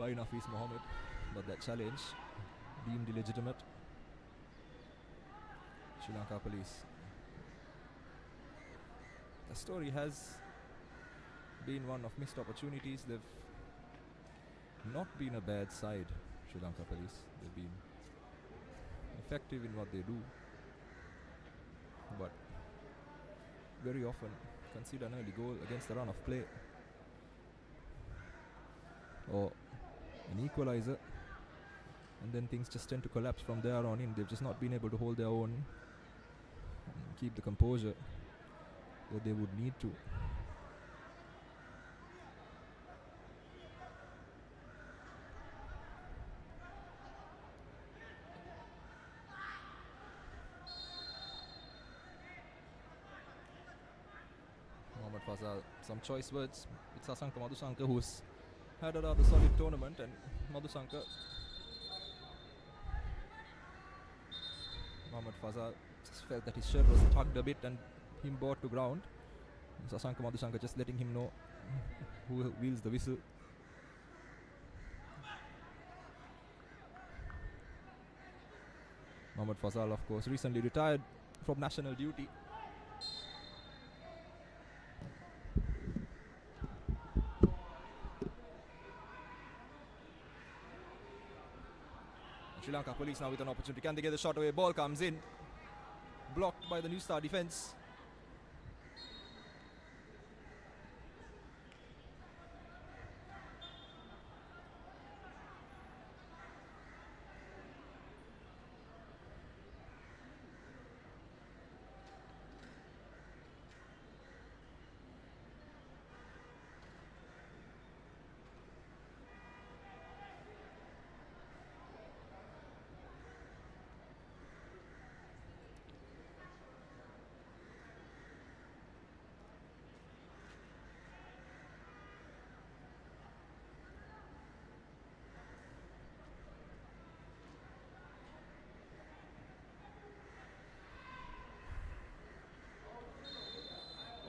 by Nafis Mohammed, but that challenge deemed illegitimate. Sri Lanka Police. The story has been one of missed opportunities. They've not been a bad side, Sri Lanka Police. They've been effective in what they do, but very often concede an early goal against the run of play or an equalizer, and then things just tend to collapse from there on in. They've just not been able to hold their own and keep the composure that they would need to. Mohammad Fazal, some choice words. It's Sasanka Madhusanka who's had a rather solid tournament, and Madhusanka, Mohammad Fazal just felt that his shirt was tugged a bit and him brought to ground. Sasanka Madhusanka just letting him know who wheels the whistle. Mohammad Fazal, of course, recently retired from national duty. Sri Lanka Police now with an opportunity. Can they get the shot away? Ball comes in. Blocked by the New Star defence.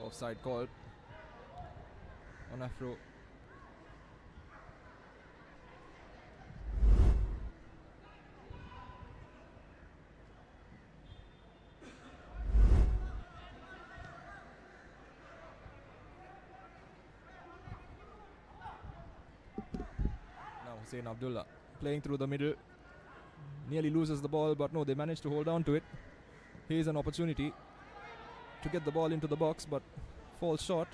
Offside called on Afro. Now Hussein Abdullah playing through the middle. Nearly loses the ball, but no, they managed to hold on to it. Here's an opportunity to get the ball into the box, but falls short.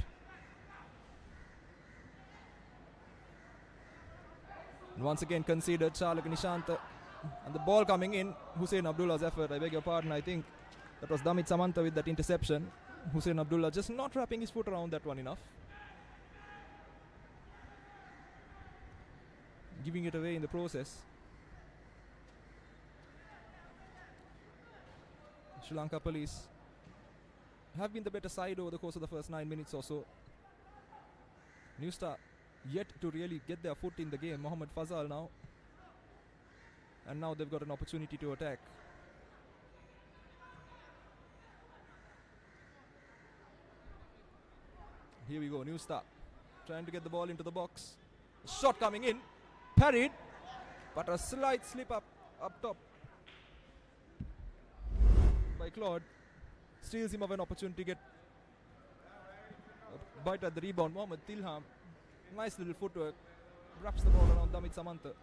And once again conceded. Charlak Nishanta, and the ball coming in. Hussein Abdullah's effort, I beg your pardon, I think that was Damit Samanta with that interception. Hussein Abdullah just not wrapping his foot around that one enough, giving it away in the process. Sri Lanka Police have been the better side over the course of the first 9 minutes or so. New Star yet to really get their foot in the game. Mohammad Fazal now, and now they've got an opportunity to attack. Here we go, New Star trying to get the ball into the box. Shot coming in, parried, but a slight slip up top by Claude. Steals him of an opportunity to get a bite at the rebound. Mohammad Tilham, nice little footwork, wraps the ball around Damit Samanta.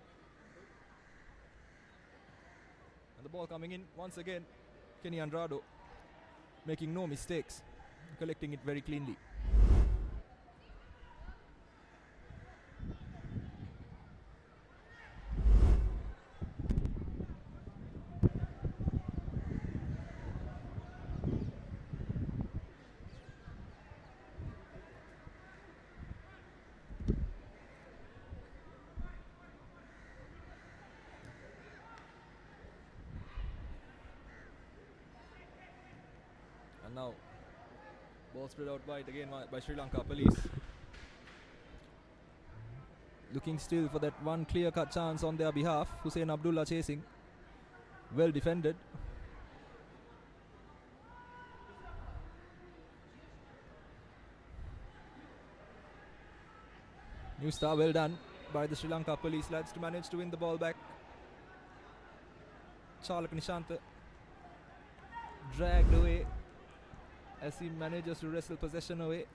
And the ball coming in once again. Kenny Andrado making no mistakes, collecting it very cleanly. And now ball spread out wide again by Sri Lanka Police. Looking still for that one clear-cut chance on their behalf. Hussein Abdullah chasing. Well defended. New Star, well done. by the Sri Lanka police lads to manage to win the ball back. Charlak Nishanta dragged away as he manages to wrestle possession away.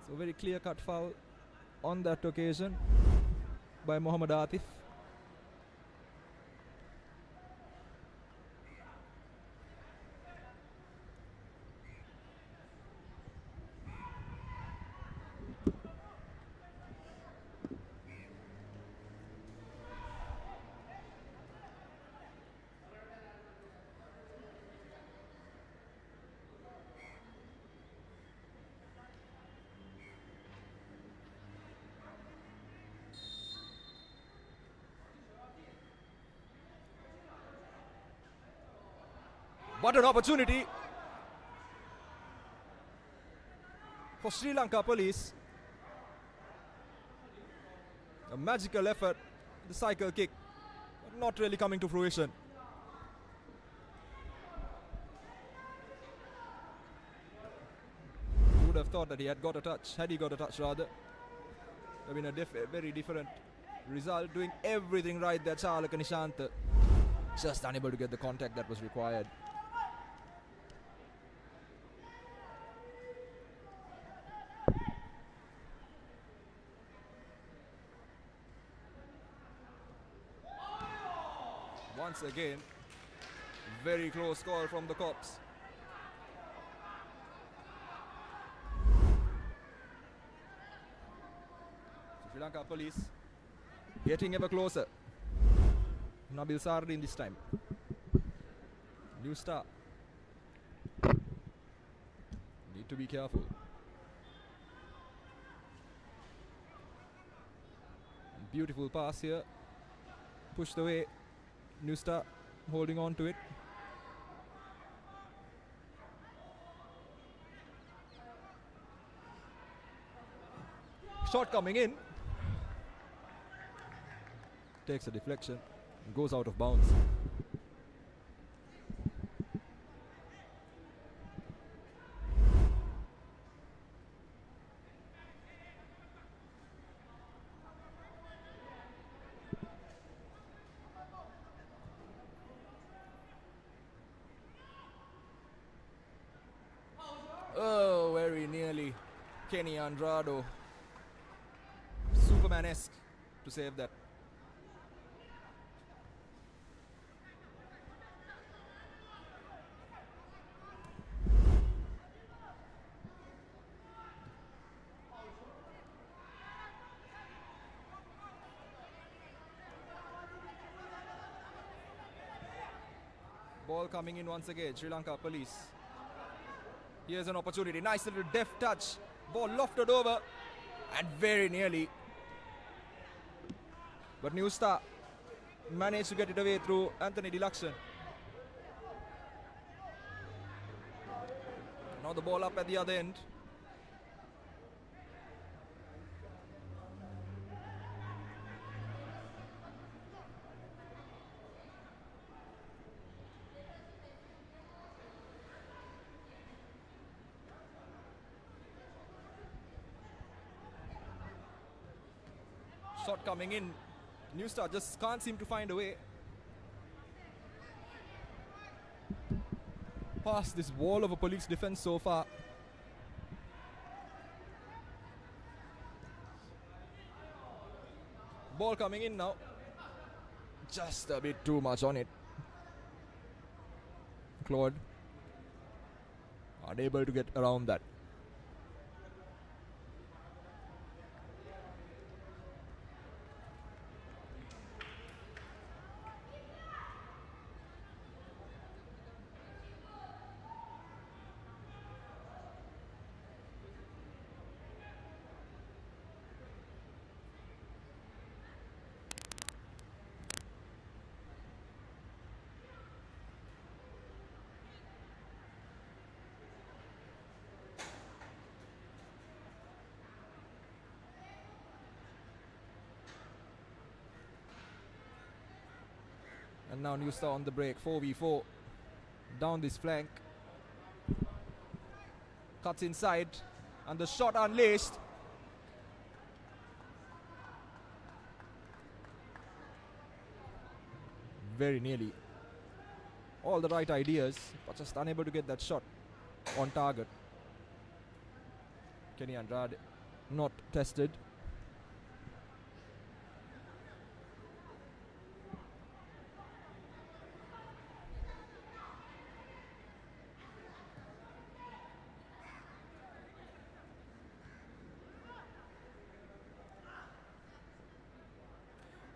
So very clear-cut foul on that occasion by Mohammad Atif. What an opportunity for Sri Lanka police. A magical effort, the cycle kick, but not really coming to fruition. You would have thought that he had got a touch, had he got a touch rather. I mean, a very different result, doing everything right there, Charlak Nishanta. Just unable to get the contact that was required. Once again, very close call from the cops. Sri Lanka police getting ever closer. Nabil Sardin this time. New star. Need to be careful. Beautiful pass here. Pushed away. New star holding on to it. Shot coming in. Takes a deflection and goes out of bounds. Oh, very nearly. Kenny Andrado. Superman-esque to save that. Ball coming in once again, Sri Lanka police. Here's an opportunity, nice little deft touch. Ball lofted over and very nearly. But New Star managed to get it away through Anthony Deluction. Now the ball up at the other end. Shot coming in. New Star just can't seem to find a way past this wall of a police defense so far. Ball coming in now. Just a bit too much on it. Claude unable to get around that. And now New Star on the break, 4v4. Down this flank. Cuts inside. And the shot unleashed. very nearly. All the right ideas, but just unable to get that shot on target. Kenny Andrade not tested.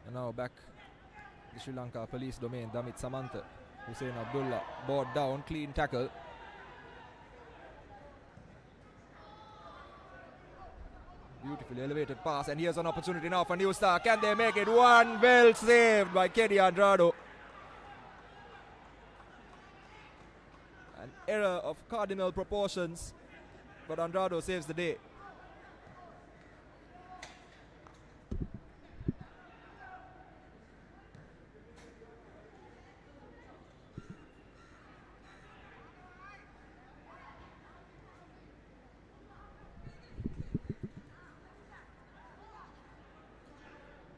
And now back the Sri Lanka police domain. Damit Samantha, Hussein Abdullah, brought down, clean tackle. Beautifully elevated pass, and here's an opportunity now for New Star. Can they make it? One, well saved by Kenny Andrade. An error of cardinal proportions, but Andrade saves the day.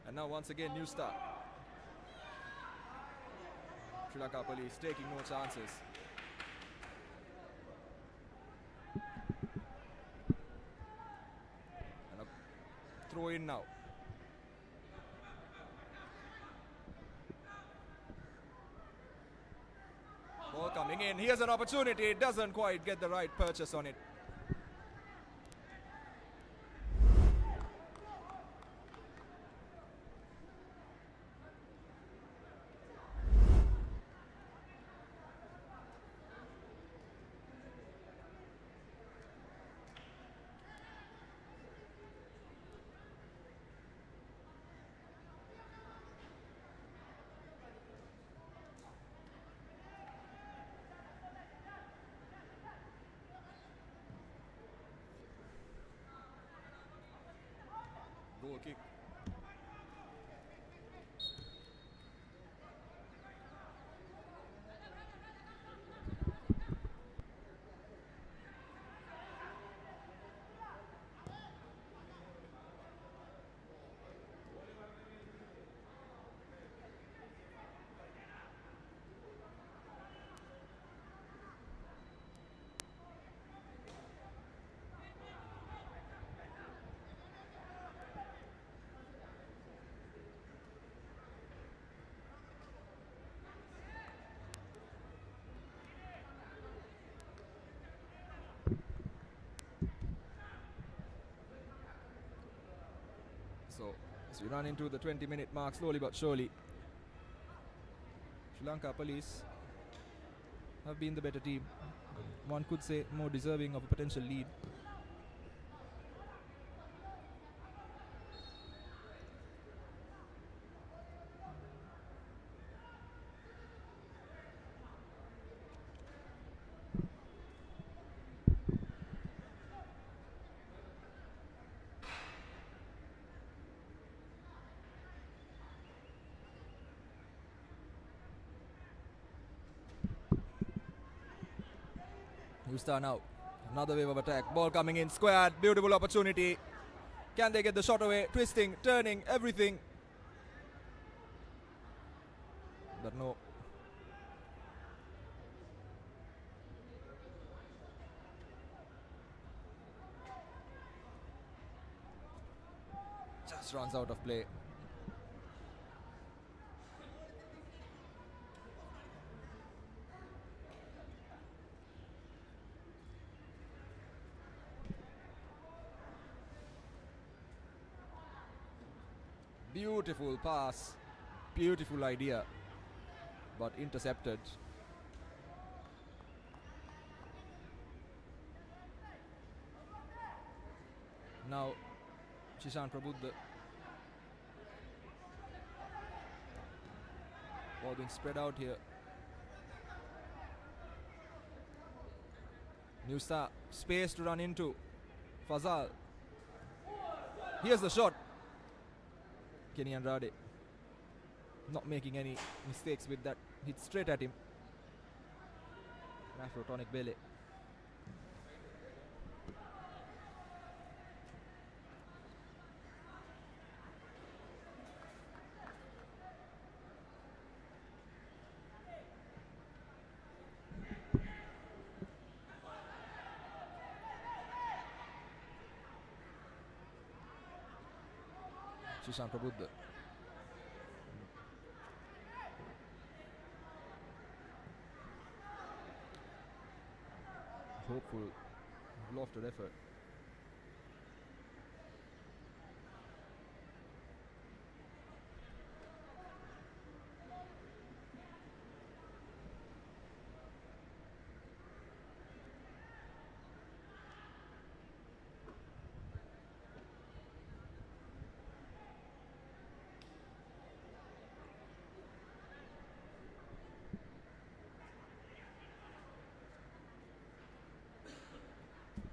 And now once again, New Star. Sri Lanka police taking no chances. And a throw in now. Ball coming in. Here's an opportunity. It doesn't quite get the right purchase on it. Goal kick. So as we run into the 20-minute mark, slowly but surely, Sri Lanka police have been the better team. One could say more deserving of a potential lead. New Star now. Another wave of attack. Ball coming in. Squared. Beautiful opportunity. Can they get the shot away? Twisting, turning, everything. But no. Just runs out of play. Beautiful pass, beautiful idea, but intercepted. Now Shishan Prabuddha. Ball being spread out here. New Star, space to run into. Fazal. Here's the shot. Kenny Andrade not making any mistakes with that. Hit straight at him. Afrotonic Bele. Shishan Prabuddha. Hopeful, lofted effort.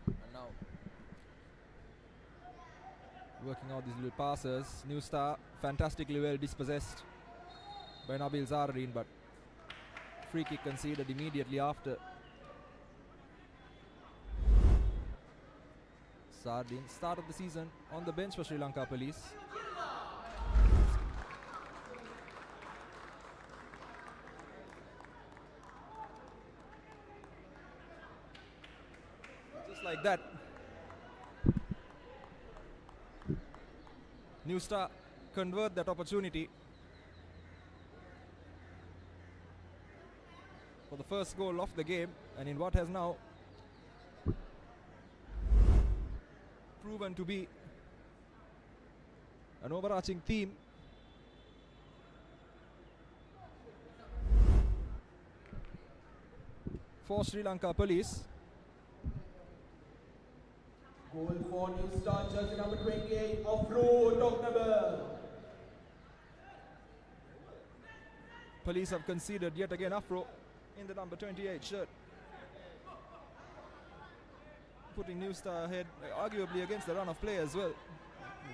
And now working out these little passes. New star, fantastically well dispossessed by Nabil Zardin, but free kick conceded immediately after. Zardin started the season on the bench for Sri Lanka Police. Just like that, New Star convert that opportunity for the first goal of the game, and in what has now proven to be an overarching theme. For Sri Lanka Police. Goal for New Star, jersey number 28, off-road, dog number. Police have conceded yet again Afro in the number 28 shirt, putting New Star ahead, arguably against the run of play as well.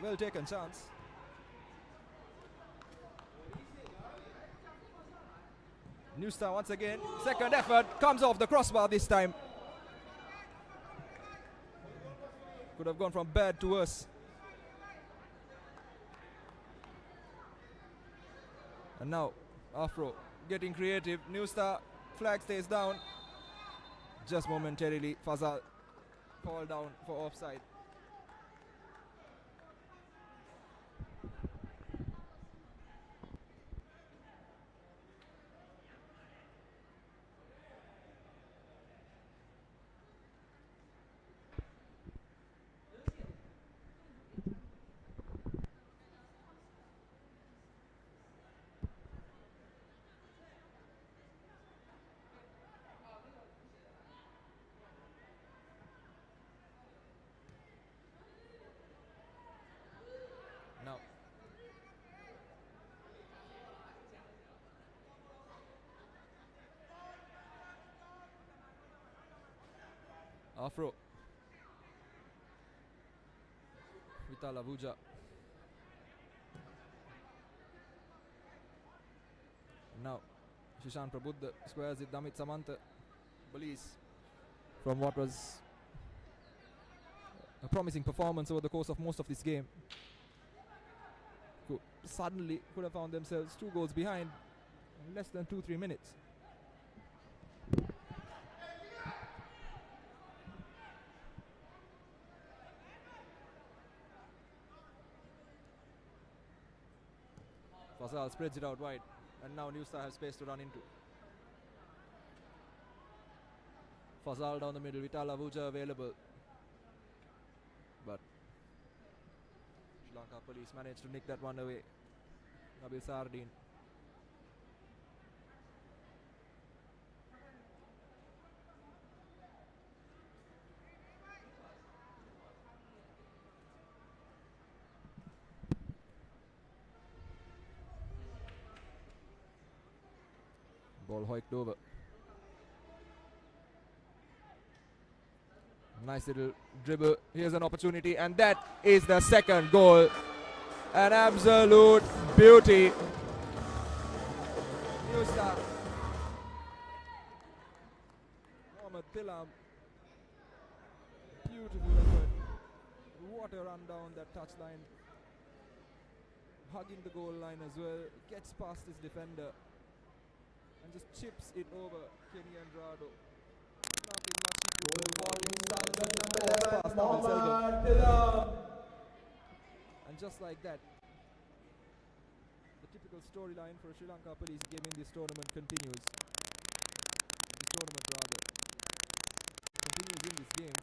Well taken chance. New Star once again, second effort, comes off the crossbar this time. Could have gone from bad to worse. And now Afro getting creative. New Star, flag stays down. Just momentarily, Fazal called down for offside. Now Afro, Vital Avuja. Now Shishan Prabuddha squares it. Damit Samanta, Police, from what was a promising performance over the course of most of this game, suddenly could have found themselves 2 goals behind in less than 2-3 minutes. Fazal spreads it out wide, and now New Star has space to run into. Fazal down the middle, Vital Avuja available, but Sri Lanka Police managed to nick that one away. Nabil Zardin. Ball hoiked over. Nice little dribble. Here's an opportunity, and that is the second goal. An absolute beauty. New Star. Mohammad Tilam. Beautiful effort. What a run down that touchline. Hugging the goal line as well. Gets past his defender and just chips it over Kenny Andrado. Nothing much he could do. Mohammad Tilam. And just like that, magical storyline for Sri Lanka Police game in this tournament continues. This tournament rather continues in this game.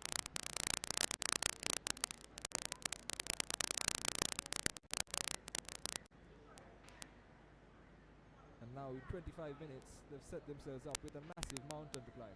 And now in 25 minutes they've set themselves up with a massive mountain to climb.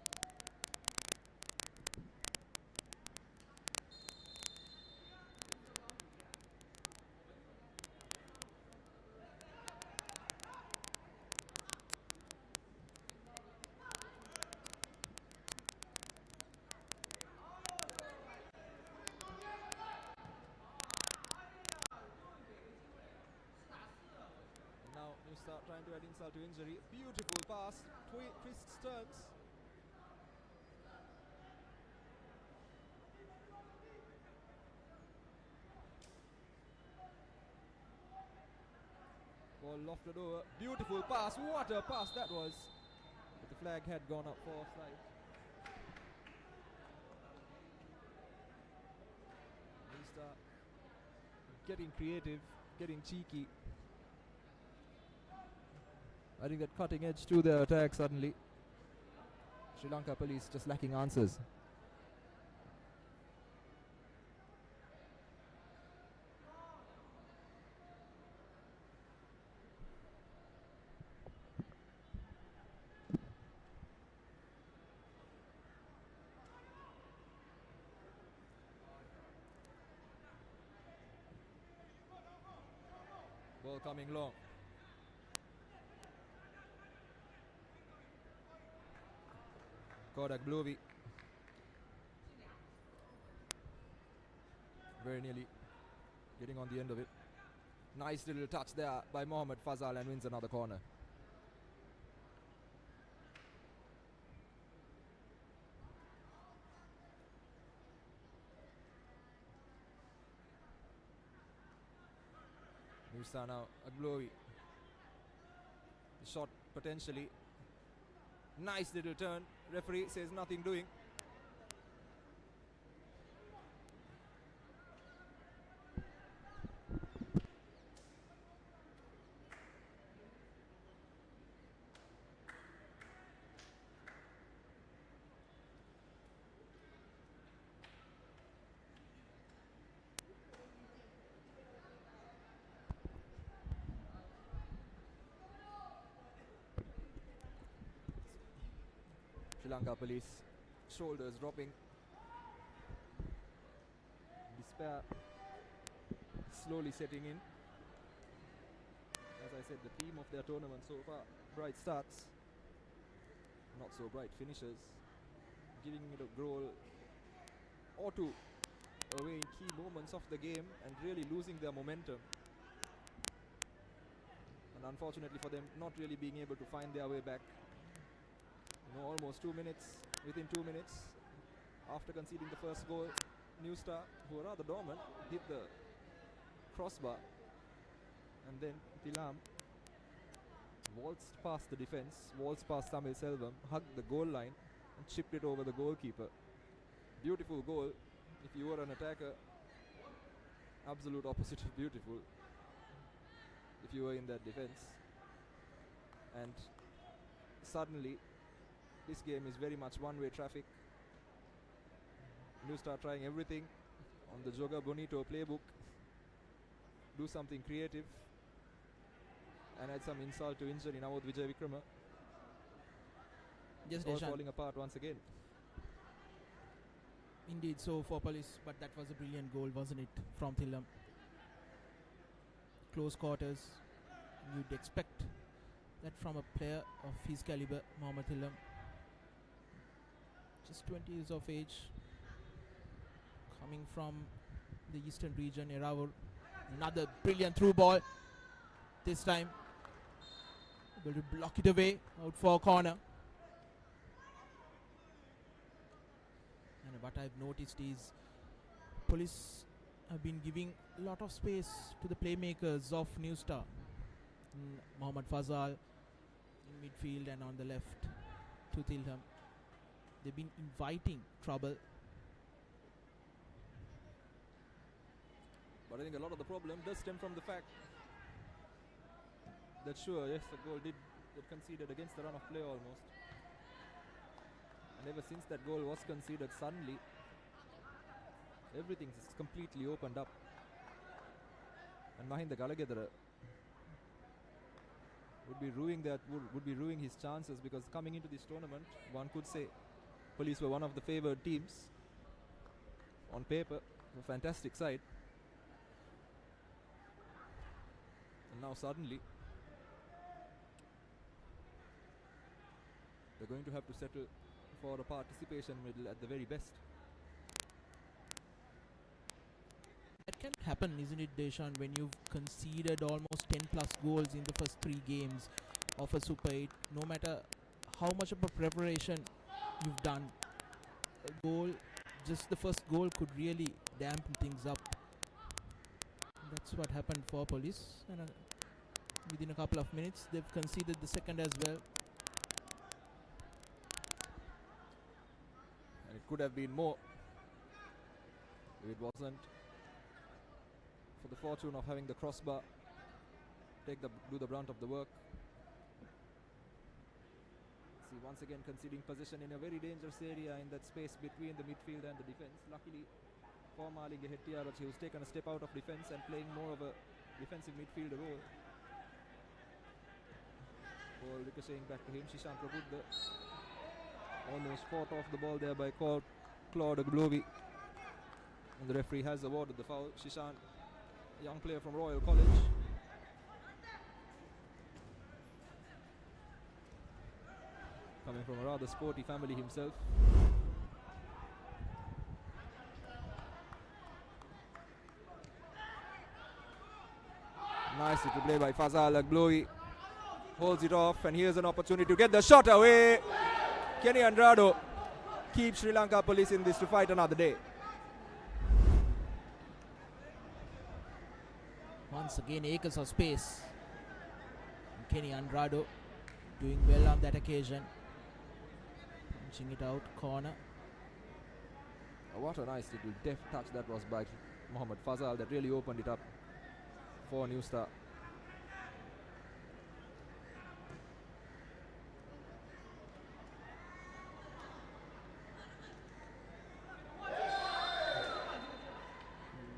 Now you start trying to add insult to injury. Beautiful pass, twists, turns. Ball lofted over. Beautiful pass. What a pass that was. But the flag had gone up for offside. They start getting creative, getting cheeky. I think that cutting edge to their attack suddenly. Sri Lanka Police just lacking answers. Ball coming long. Kodak Blovy. Very nearly getting on the end of it. Nice little touch there by Mohammad Fazal and wins another corner. Musa now, Aglovi. The shot potentially. Nice little turn. Referee says nothing doing. Sri Lanka Police, shoulders dropping. Despair slowly setting in. As I said, the theme of their tournament so far, bright starts, not so bright finishes, giving it a goal or two away in key moments of the game and really losing their momentum. And unfortunately for them, not really being able to find their way back. You know, almost 2 minutes, within 2 minutes, after conceding the first goal, New Star, who were rather dormant, hit the crossbar. And then Tilam waltzed past the defense, waltzed past Tamil Selvam, hugged the goal line and chipped it over the goalkeeper. Beautiful goal. If you were an attacker, absolute opposite of beautiful if you were in that defense. And suddenly this game is very much one-way traffic. New Star trying everything on the Joga Bonito playbook. Do something creative and add some insult to injury. Now with Vijay Vikrama. Yes, All Deshan. falling apart once again. Indeed, so for Police, but that was a brilliant goal, wasn't it, from Thilam? Close quarters. You'd expect that from a player of his caliber, Mohammad Thilam. Just 20 years of age, coming from the eastern region, Eravur. Another brilliant through ball. This time, able to block it away, out for a corner. And what I've noticed is Police have been giving a lot of space to the playmakers of New Star. Mohammad Fazal in midfield and on the left to Tilham. They've been inviting trouble. But I think a lot of the problem does stem from the fact that sure, yes, the goal did get conceded against the run of play almost. And ever since that goal was conceded, suddenly everything is completely opened up. And Mahinda Galagedara would be ruining his chances, because coming into this tournament, one could say Police were one of the favoured teams on paper, a fantastic side. And now suddenly they're going to have to settle for a participation medal at the very best. That can happen, isn't it, Deshan, when you've conceded almost 10 plus goals in the first 3 games of a Super 8. No matter how much of a preparation you've done, a goal, just the first goal could really dampen things up. That's what happened for Police, and within a couple of minutes they've conceded the second as well. And it could have been more if it wasn't for the fortune of having the crossbar do the brunt of the work. See, once again conceding possession in a very dangerous area in that space between the midfield and the defence. Luckily for Malinga Hettiarachchi, who's taken a step out of defence and playing more of a defensive midfielder role. Ball ricocheting back to him. Shishan Prabuddha almost fought off the ball there by Claude Glovi. And the referee has awarded the foul. Shishan, a young player from Royal College. Coming from a rather sporty family himself. Nice little play by Fazal Glovi. Holds it off, and here's an opportunity to get the shot away. Kenny Andrado keeps Sri Lanka Police in this to fight another day. Once again, acres of space. And Kenny Andrado doing well on that occasion. Punching it out, corner. Oh, what a nice little deft touch that was by Mohammad Fazal that really opened it up for New Star.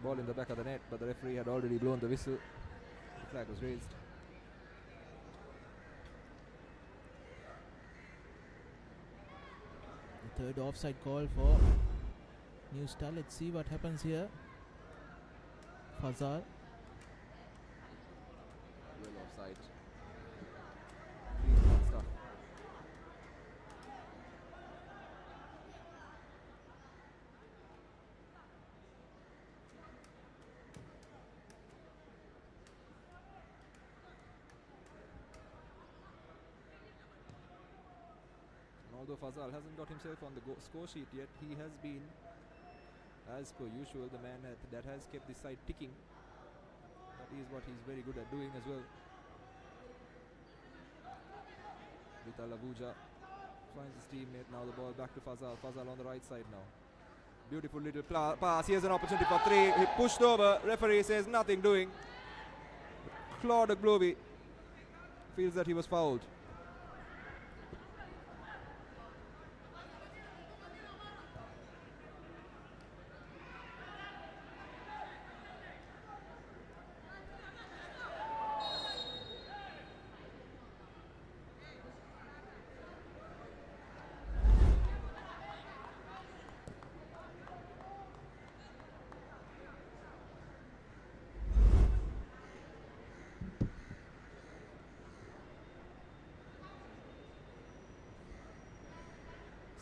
Ball in the back of the net, but the referee had already blown the whistle. The flag was raised. The third offside call for New Star. Let's see what happens here. Fazal. Well offside. Clean stuff. Although Fazal hasn't got himself on the score sheet yet, he has been, as per usual, the man that has kept this side ticking. That is what he's very good at doing as well. Vital Avuja finds his teammate. Now the ball back to Fazal. Fazal on the right side now. Beautiful little pass. Here's an opportunity for 3. He pushed over. Referee says nothing doing. Claude Glovi feels that he was fouled.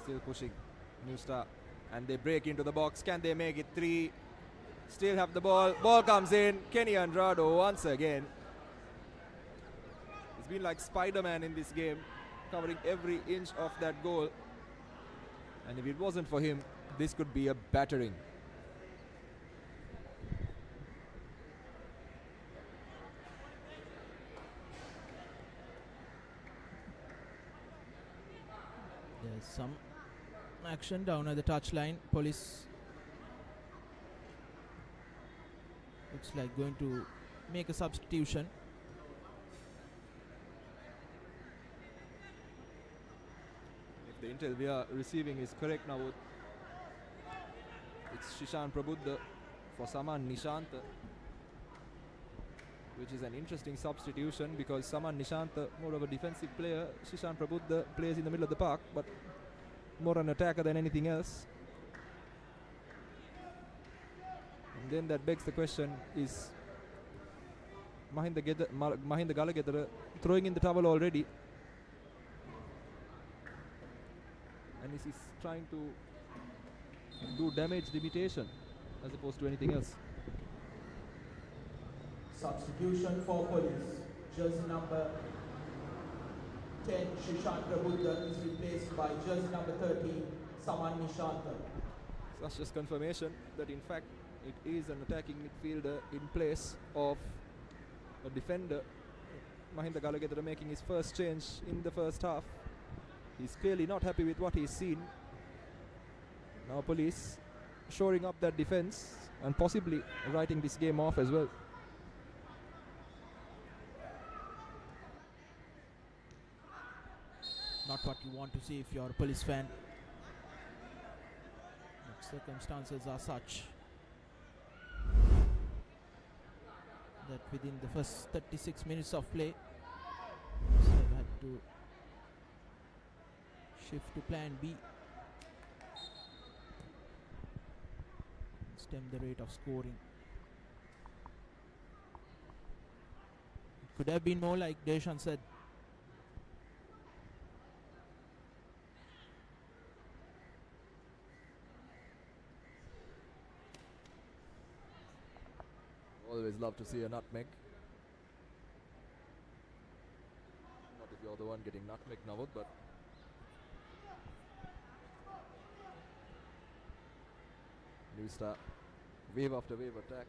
Still pushing New Star, and they break into the box. Can they make it 3? Still have the ball. Ball comes in. Kenny Andrado once again. It's been like Spider-Man in this game, covering every inch of that goal. And if it wasn't for him, this could be a battering. There's some action down at the touchline. Police looks like going to make a substitution. intel we are receiving is correct now. It's Shishan Prabuddha for Saman Nishanta, which is an interesting substitution because Saman Nishanta, more of a defensive player. Shishan Prabuddha plays in the middle of the park, but more an attacker than anything else. And then that begs the question, is Mahinda Galagedara throwing in the towel already? And is he trying to do damage limitation as opposed to anything else? Substitution for police. Jersey number 10, Shishan Prabuddha, is replaced by jersey number 13, Saman Nishanta. That's just confirmation that in fact it is an attacking midfielder in place of a defender. Mahinda Galagedara making his first change in the first half. He's clearly not happy with what he's seen. Now police shoring up that defense and possibly writing this game off as well. Not what you want to see if you're a police fan. But circumstances are such that within the first 36 minutes of play, they've had to shift to plan B, stem the rate of scoring. It could have been more, like Deshan said. Always love to see a nutmeg. Not if you're the one getting nutmeg, Navod, but New Star, wave after wave attack.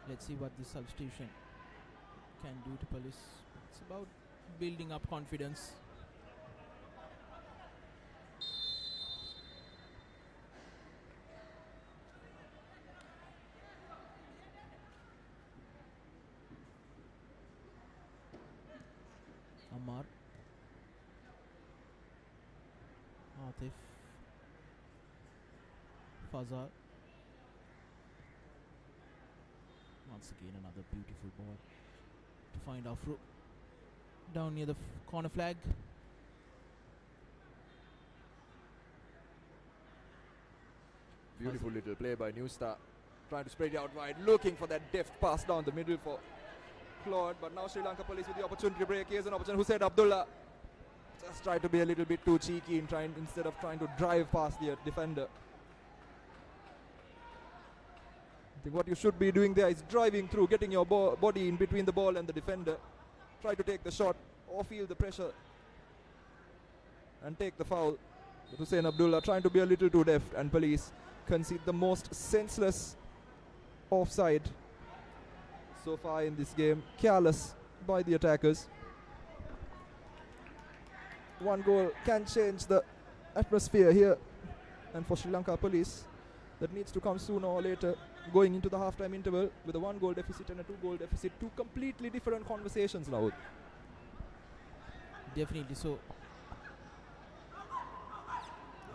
Let's see what this substitution can do to police. It's about building up confidence. Ammar, Atif, Fazal. Once again another beautiful ball to find Afro down near the corner flag. Beautiful little play by New Star, trying to spread it out wide, looking for that deft pass down the middle for Claude, but now Sri Lanka police with the opportunity to break. Here's an opportunity. Hussein Abdullah just tried to be a little bit too cheeky in instead of trying to drive past the defender. I think what you should be doing there is driving through, getting your body in between the ball and the defender. Try to take the shot or feel the pressure and take the foul. But Hussein Abdullah trying to be a little too deft, and police concede the most senseless offside so far in this game. Careless by the attackers. One goal can change the atmosphere here, and for Sri Lanka police that needs to come sooner or later, going into the halftime interval with a 1-goal deficit and a 2-goal deficit. Two completely different conversations now. Definitely so.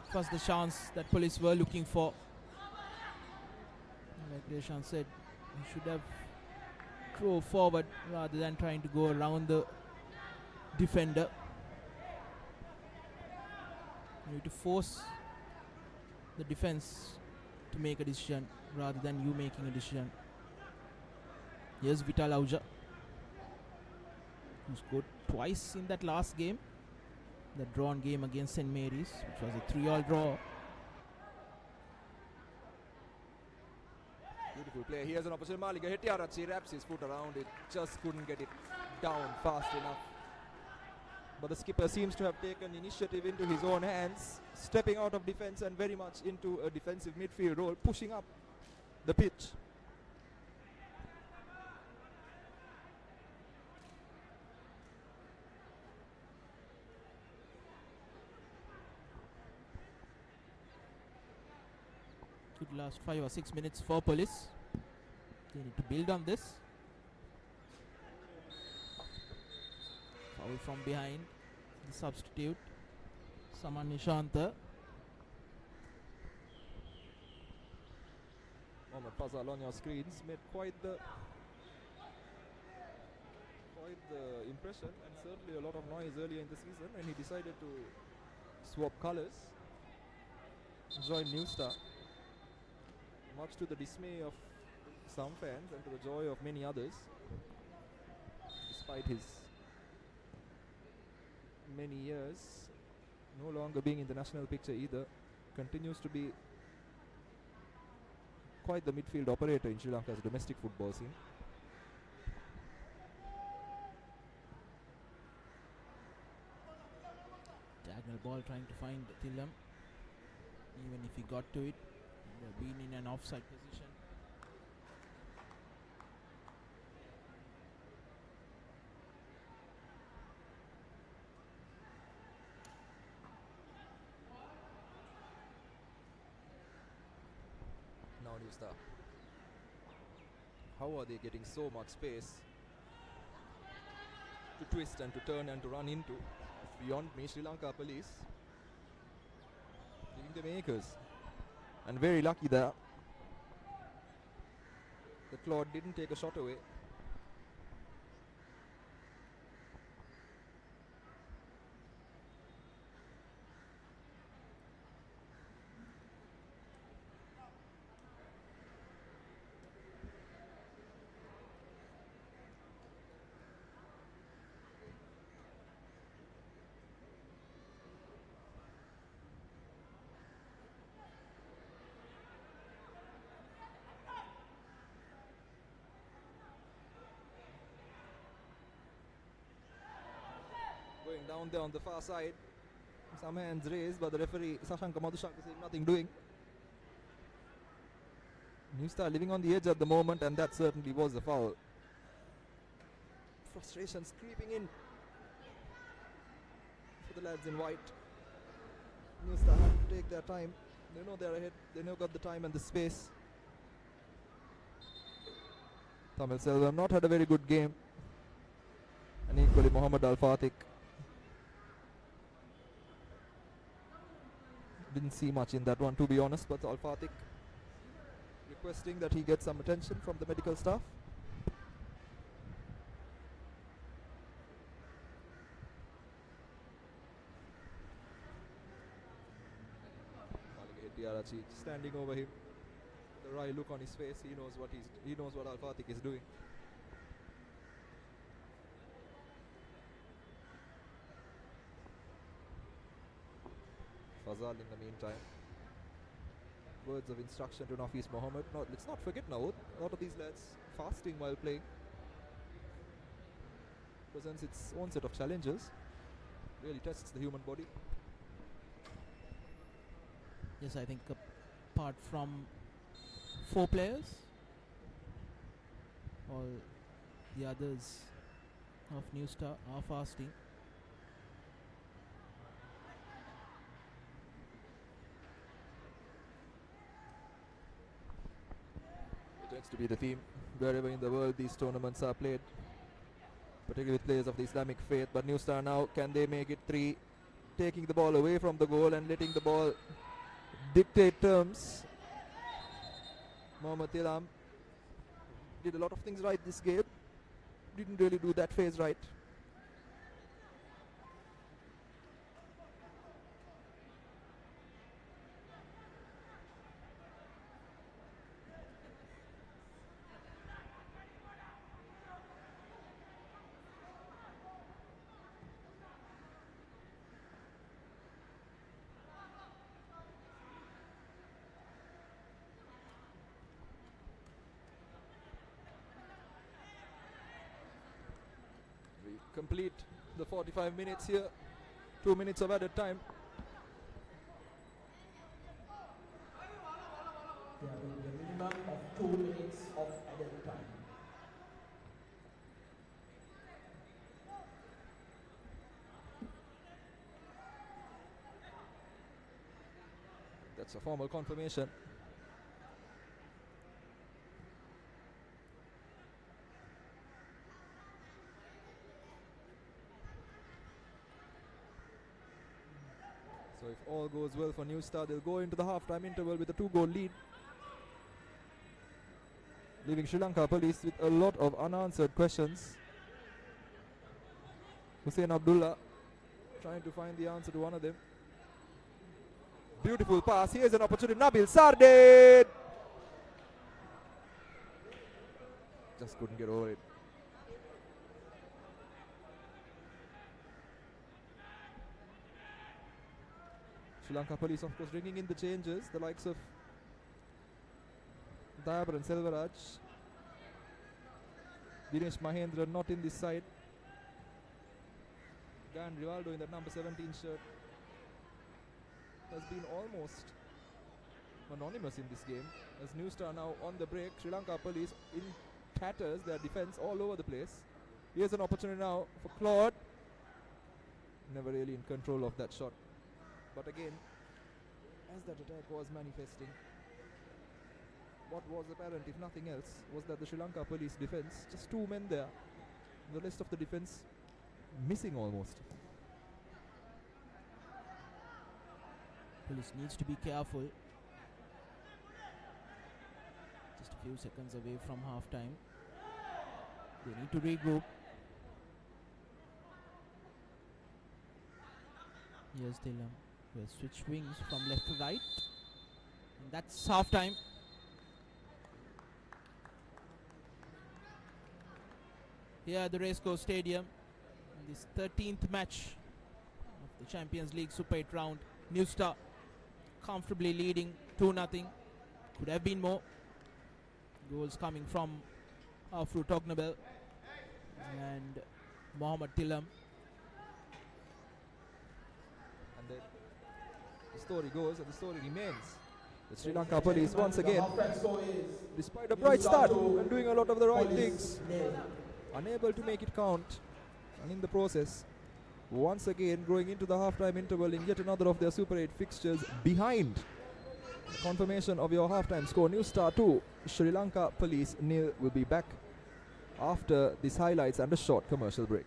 It was the chance that police were looking for. Like Deshan said, we should have drove forward rather than trying to go around the defender. You need to force the defense to make a decision rather than you making a decision. Here's Vital Ahuja, who scored twice in that last game, the drawn game against St. Mary's, which was a 3-all draw. Beautiful play. Here's an opportunity. Malika Hettiarachchi wraps his foot around it, just couldn't get it down fast enough. But the skipper seems to have taken initiative into his own hands, stepping out of defense and very much into a defensive midfield role, pushing up the pitch. Could last 5 or 6 minutes for police. They need to build on this. Foul from behind. The substitute, Saman Nishanta. Mohammad Fazal on your screens made quite the impression and certainly a lot of noise earlier in the season when he decided to swap colours, join New Star, much to the dismay of some fans and to the joy of many others, despite his many years no longer being in the national picture either, continues to be quite the midfield operator in Sri Lanka's domestic football scene. Diagonal ball trying to find Thilam. Even if he got to it, he would have been in an offside position. Now New Star. How are they getting so much space to twist and to turn and to run into? It's beyond me. Sri Lanka police giving them acres. And very lucky there that Claude didn't take a shot away. Going down there on the far side. Some hands raised, but the referee Sashanka Madhushanka saying nothing doing. New Star living on the edge at the moment, and that certainly was a foul. Frustrations creeping in for the lads in white. New Star have to take their time. They know they're ahead. They know got the time and the space. Tamil Selvam not had a very good game. And equally Mohammad Al-Fatih didn't see much in that one, to be honest, but Al-Fatih requesting that he get some attention from the medical staff. Diarachi standing over him, the wry look on his face. He knows what Al-Fatih is doing. Fazal in the meantime. Words of instruction to Nafis Mohammed. Let's not forget now, a lot of these lads fasting while playing presents its own set of challenges. Really tests the human body. Yes, I think apart from 4 players, all the others of New Star are fasting. It tends to be the theme wherever in the world these tournaments are played, particularly with players of the Islamic faith. But New Star now, can they make it 3? Taking the ball away from the goal and letting the ball dictate terms. Mohammad Thilam did a lot of things right this game. Didn't really do that phase right. Complete the 45 minutes here. 2 minutes of added time. There will be a minimum of 2 minutes of added time. That's a formal confirmation So if all goes well for New Star, they'll go into the half-time interval with a 2-goal lead, leaving Sri Lanka Police with a lot of unanswered questions. Hussein Abdullah trying to find the answer to one of them. Beautiful pass. Here's an opportunity. Nabil Sardin just couldn't get over it. Sri Lanka Police, of course, bringing in the changes, the likes of Dayabar and Selvaraj. Dinesh Mahendra not in this side. Gan Rivaldo in that number 17 shirt has been almost anonymous in this game. As New Star now on the break, Sri Lanka Police in tatters, their defense all over the place. Here's an opportunity now for Claude. Never really in control of that shot. But again, as that attack was manifesting, what was apparent, if nothing else, was that the Sri Lanka Police defense, just two men there, the rest of the defense missing almost. Police needs to be careful. Just a few seconds away from half time. They need to regroup. Here's Thilam, who has switched wings from left to right. And that's half time. Here at the Racecourse Stadium, in this 13th match of the Champions League Super 8 round, New Star comfortably leading 2-0. Could have been more. Goals coming from Afru Tognabel and Mohammad Thilam. And the story goes and the story remains. The Sri Lanka Police once again, despite a bright start and doing a lot of the right things, unable to make it count, and in the process, once again going into the half-time interval in yet another of their Super 8 fixtures behind. Confirmation of your half-time score: New Star 2, Sri Lanka Police 0. Will be back after these highlights and a short commercial break.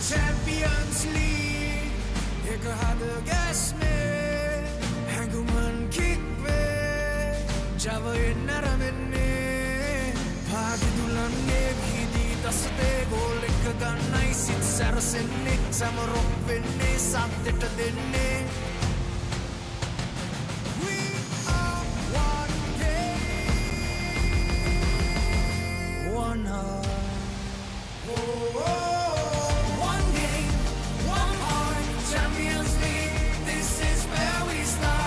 Champions League एक हाथ gas में हैंगुमन kick पे जावे नरमने भाग दुलने भीदी दस्ते गोल एक गन्नाई seat सरसने समरोक वेने साथ देने one heart. One game, one heart. Champions League. This is where we start.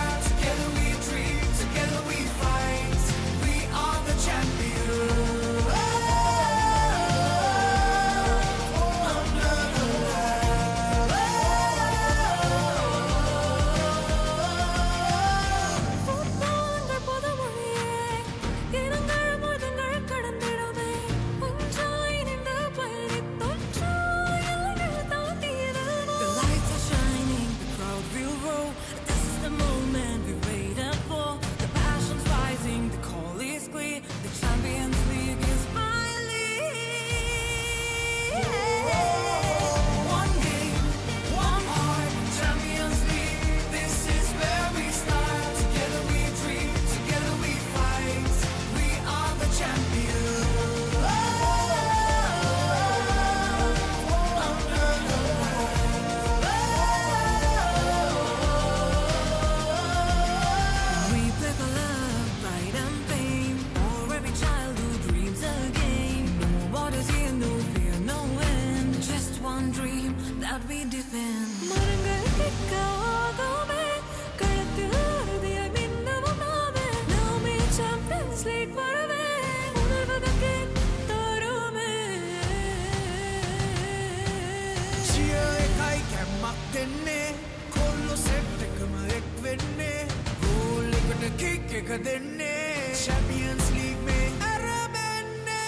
දෙන්නේ Champions League මේ අරඹන්නේ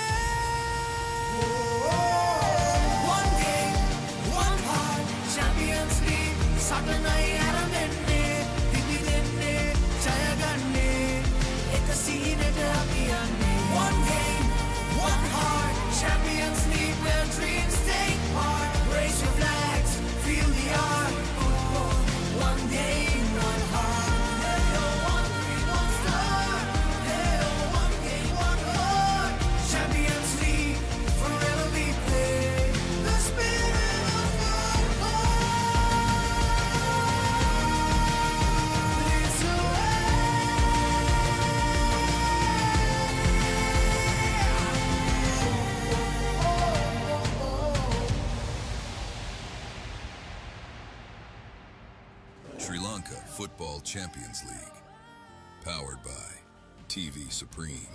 One game, one heart Champions League සටනයි අරඹන්නේ දිවි දෙන්නේ ජය ගන්නේ එක සීනට අපි යන්නේ One game, one heart Champions League where dreams take part Raise your flags, feel the art Football, one game, one heart Hey, oh, one dream, one star Hey, oh, one game, one heart Champions League, forever we play The spirit of football leads the way Sri Lanka Football Champions League. Powered by TV Supreme.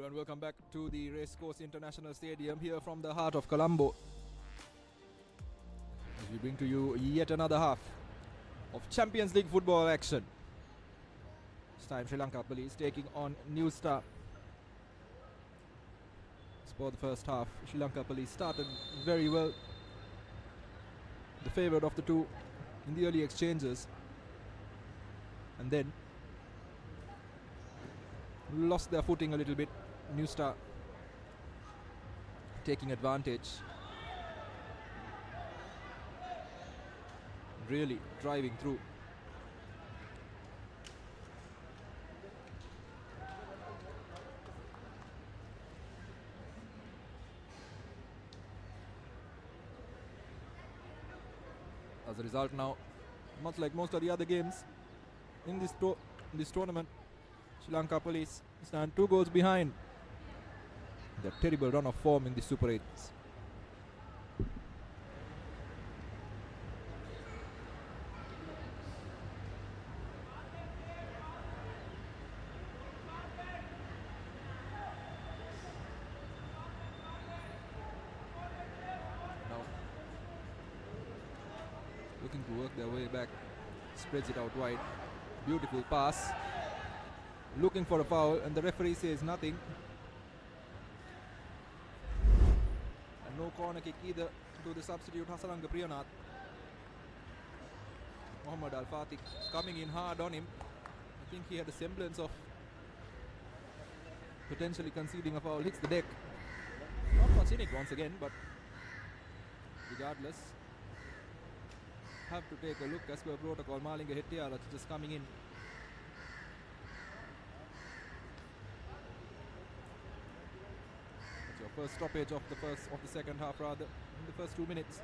Hello and welcome back to the Racecourse International Stadium here from the heart of Colombo. As we bring to you yet another half of Champions League football action. This time Sri Lanka Police taking on New Star. For the first half, Sri Lanka Police started very well. The favourite of the two in the early exchanges. And then lost their footing a little bit. New Star taking advantage. Really driving through. As a result now, much like most of the other games in this tournament, Sri Lanka Police stand 2 goals behind. Their terrible run of form in the Super 8s. Now looking to work their way back, spreads it out wide. Beautiful pass. Looking for a foul, and the referee says nothing. And no corner kick either to the substitute Hasalanga Priyanath. Mohammad Al Fatih coming in hard on him. I think he had a semblance of potentially conceding a foul. Hits the deck. Not much in it once again, but regardless, have to take a look as per protocol. Malinga Hettiara just coming in. That's your first stoppage of the second half, rather, in the first 2 minutes.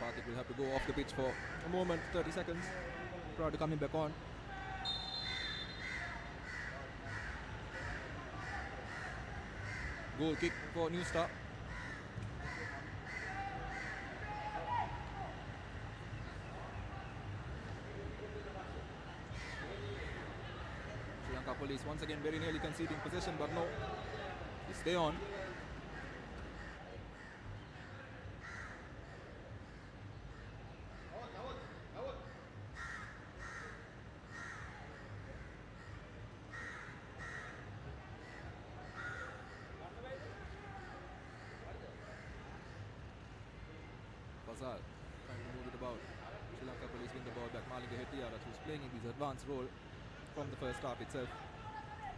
Fatih will have to go off the pitch for a moment, 30 seconds, prior to coming back on. Goal kick for New Star. Sri Lanka Police once again very nearly conceding possession, but no, they stay on. Trying to move it about. Sri Lanka Police win the ball back. Malinga Hettiara, who's playing in this advanced role from the first half itself.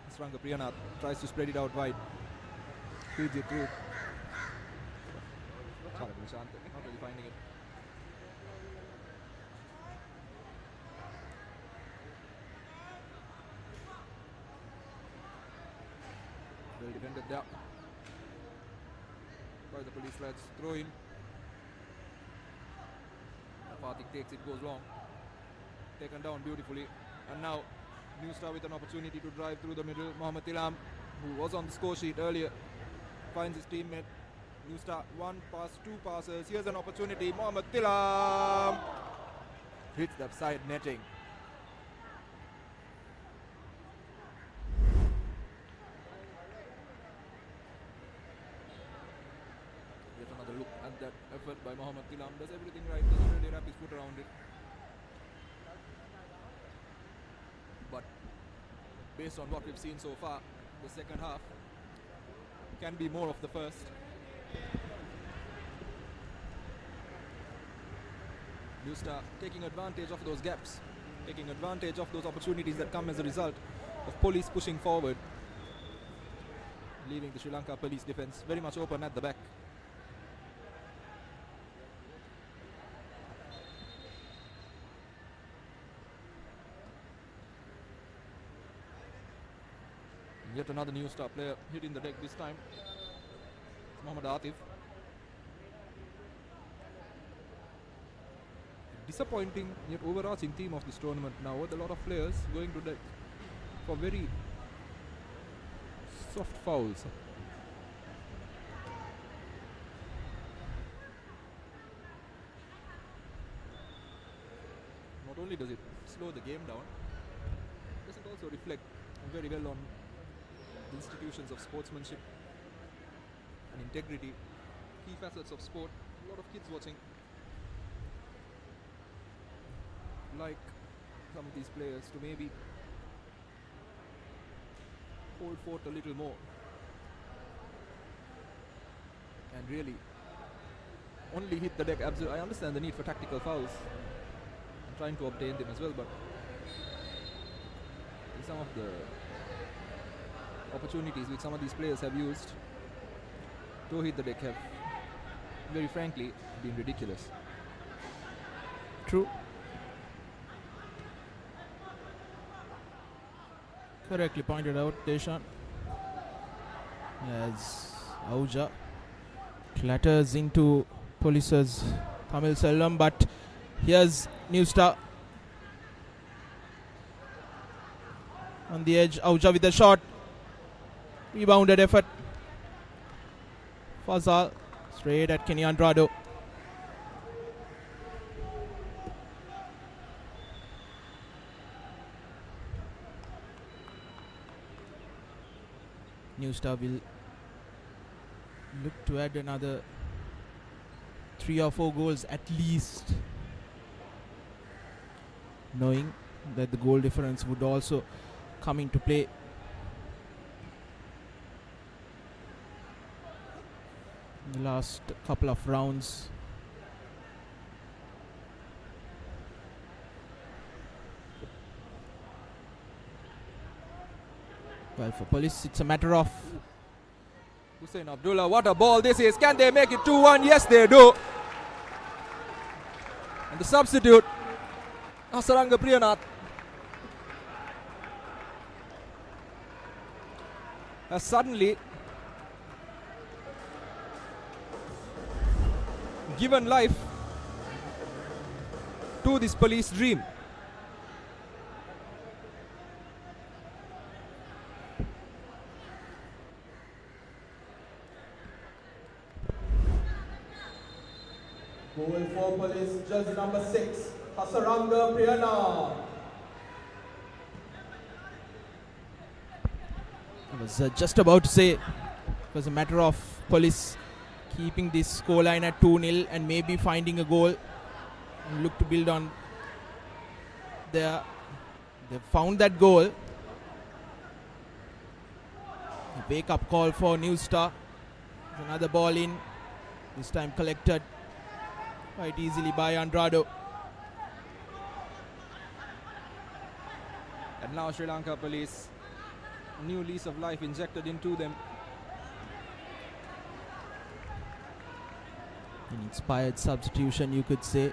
Hasalanga Priyanath tries to spread it out wide. Feeds it through. Not really finding it. Well defended there by the Police lads. Throw in. Fatih takes it, goes long. Taken down beautifully. And now New Star with an opportunity to drive through the middle. Mohammad Tilam, who was on the score sheet earlier, finds his teammate. New Star, 1 pass, 2 passes. Here's an opportunity. Mohammad Tilam hits the side netting. Yet another look at that effort by Mohammad Tilam. Does everything right, doesn't really wrap his foot around it. But based on what we've seen so far, the second half can be more of the first. New Star taking advantage of those gaps, taking advantage of those opportunities that come as a result of Police pushing forward, leaving the Sri Lanka Police defence very much open at the back. Yet another New Star player hitting the deck this time. It's Mohammad Atif. Disappointing yet overarching theme of this tournament now, with a lot of players going to deck for very Soft fouls. Not only does it slow the game down, does it also reflect very well on the institutions of sportsmanship and integrity, key facets of sport. A lot of kids watching like some of these players to maybe hold forth a little more and really only hit the deck. I understand the need for tactical fouls and trying to obtain them as well, but some of the opportunities which some of these players have used to hit the deck have very frankly been ridiculous. True. Correctly pointed out, Deshan. As Auja clatters into Police's Tamil Selvam, but here's New Star on the edge. Auja with a shot. Rebounded effort. Fazal straight at Kenny Andrado. New Star will look to add another 3 or 4 goals at least, knowing that the goal difference would also come into play. In the last couple of rounds. Well, for Police, it's a matter of Hussein Abdullah, what a ball this is. Can they make it 2-1? Yes, they do. And the substitute, Hasaranga Priyanath, has suddenly given life to this Police dream. Goal for Police, jersey number 6, Hasaranga Priyanath. I was just about to say it was a matter of Police keeping this scoreline at 2-0 and maybe finding a goal and look to build on their. They found that goal. A wake-up call for New Star. There's another ball in, this time collected quite easily by Andrado. And now Sri Lanka Police, a new lease of life injected into them. An inspired substitution, you could say.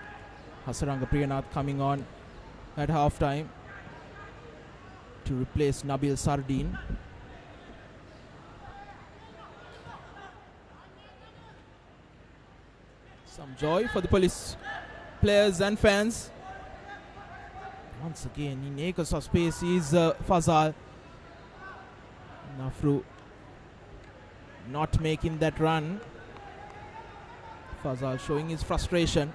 Hasaranga Priyanath coming on at half-time to replace Nabil Sardine. Some joy for the Police players and fans. Once again, in acres of space is Fazal. Nafru not making that run. Fazal showing his frustration.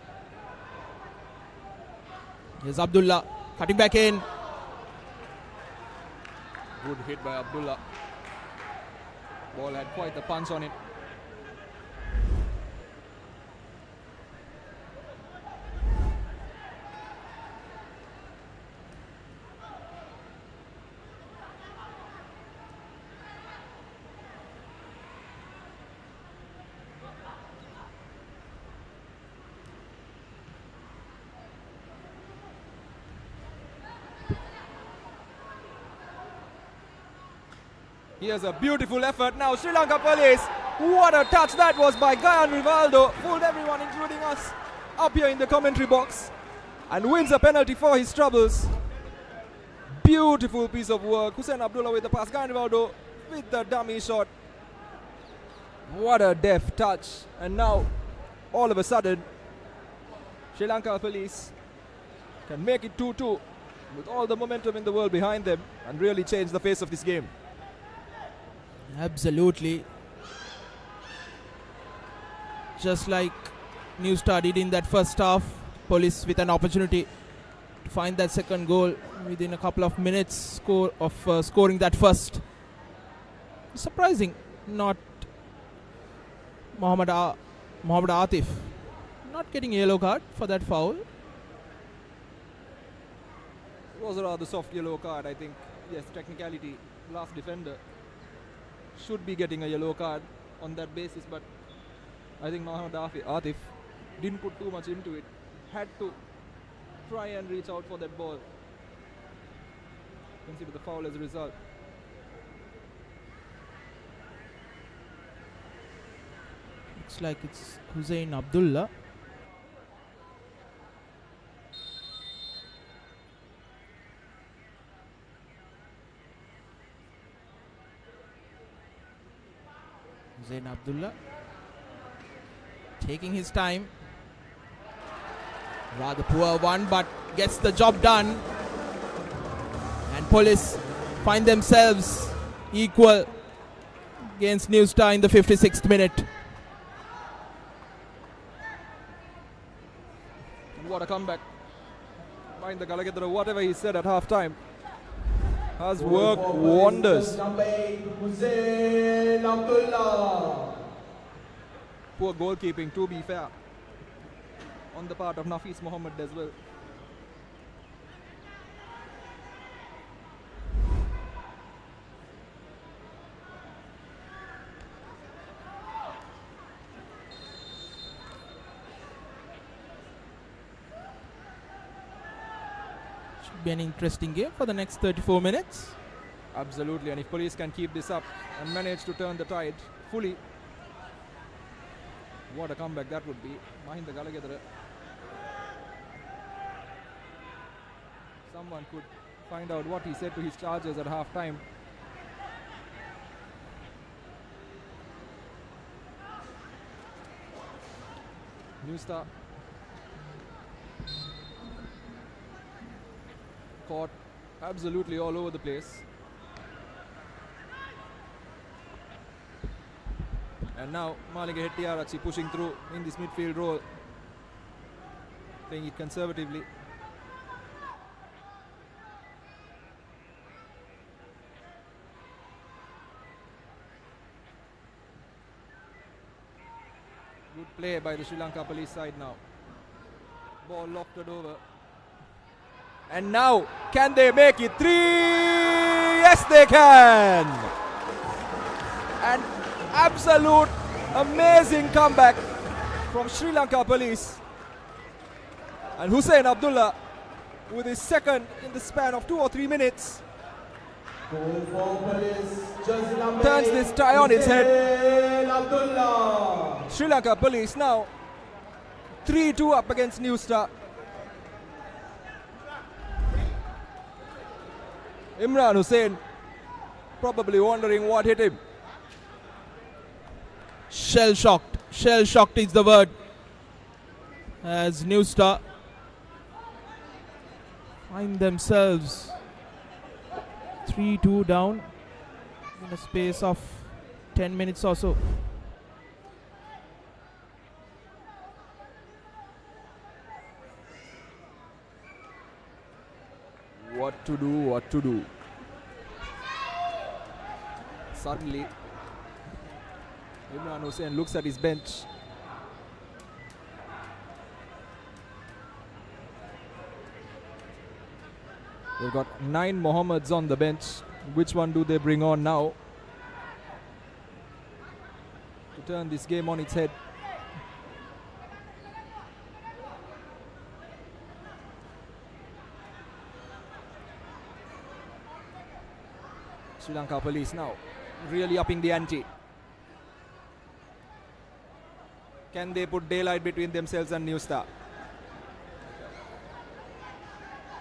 Here's Abdullah cutting back in. Good hit by Abdullah. Ball had quite the punch on it. Here's a beautiful effort now, Sri Lanka Police. What a touch that was by Gayan Rivaldo. Fooled everyone, including us, up here in the commentary box. And wins a penalty for his troubles. Beautiful piece of work. Hussein Abdullah with the pass. Gayan Rivaldo with the dummy shot. What a deft touch. And now, all of a sudden, Sri Lanka Police can make it 2-2 with all the momentum in the world behind them and really change the face of this game. Absolutely. Just like New Star did in that first half, Police with an opportunity to find that second goal within a couple of minutes scoring that first. Surprising, not Mohammad Atif not getting a yellow card for that foul. It was a rather soft yellow card, I think. Yes, technicality, last defender should be getting a yellow card on that basis, but I think Mohammad Atif didn't put too much into it. Had to try and reach out for that ball. Consider the foul as a result. Looks like it's Hussein Abdullah. Hussein Abdullah taking his time. Rather poor one, but gets the job done. And Police find themselves equal against New Star in the 56th minute. What a comeback. Mind the Galagedra, whatever he said at half time has worked wonders. Number 8, Hussein Abdullah. Poor goalkeeping, to be fair, on the part of Nafis Mohammed as well. Should be an interesting game for the next 34 minutes. Absolutely, and if Police can keep this up and manage to turn the tide fully, what a comeback that would be. Mahinda Galagedra. Someone could find out what he said to his charges at half time. New Star caught absolutely all over the place. And now Malinga Hettiarachchi pushing through in this midfield role, playing it conservatively. Good play by the Sri Lanka Police side now. Ball lofted over. And now, can they make it 3? Yes, they can! And absolute amazing comeback from Sri Lanka Police. And Hussein Abdullah with his second in the span of 2 or 3 minutes. Goal for Police, jersey number Turns 8, this tie on its head. Hussein Abdullah. Sri Lanka Police now 3-2 up against New Star. Imran Hussain probably wondering what hit him. Shell-shocked. Shell-shocked is the word. As New Star find themselves 3-2 down in a space of 10 minutes or so. What to do, what to do. Suddenly, Imran Hussain looks at his bench. They've got 9 Mohammeds on the bench. Which one do they bring on now to turn this game on its head? Sri Lanka Police now really upping the ante. Can they put daylight between themselves and New Star?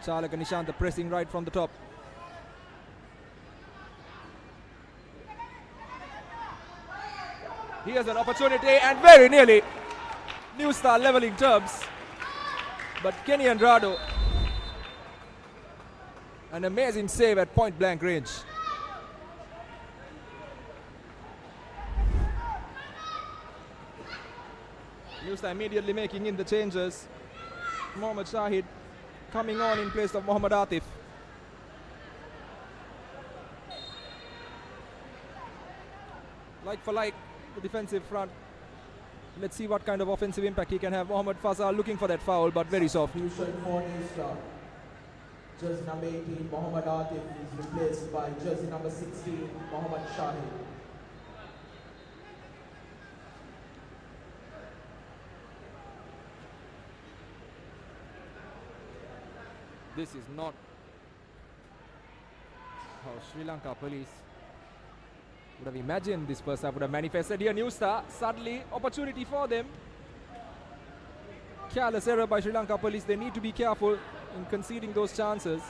Chalaka Nishanta pressing right from the top. Here's an opportunity and very nearly New Star leveling terms. But Kenny Andrado, an amazing save at point blank range. New Star immediately making in the changes. Mohammad Shahid coming on in place of Mohammad Atif. Like for like, the defensive front. Let's see what kind of offensive impact he can have. Mohammad Fazal looking for that foul, but very soft. Substitution for New Star. Jersey number 18, Mohammad Atif is replaced by jersey number 16, Mohammad Shahid. This is not how Sri Lanka police would have imagined this first half would have manifested here. New Star, suddenly opportunity for them. Careless error by Sri Lanka police. They need to be careful in conceding those chances.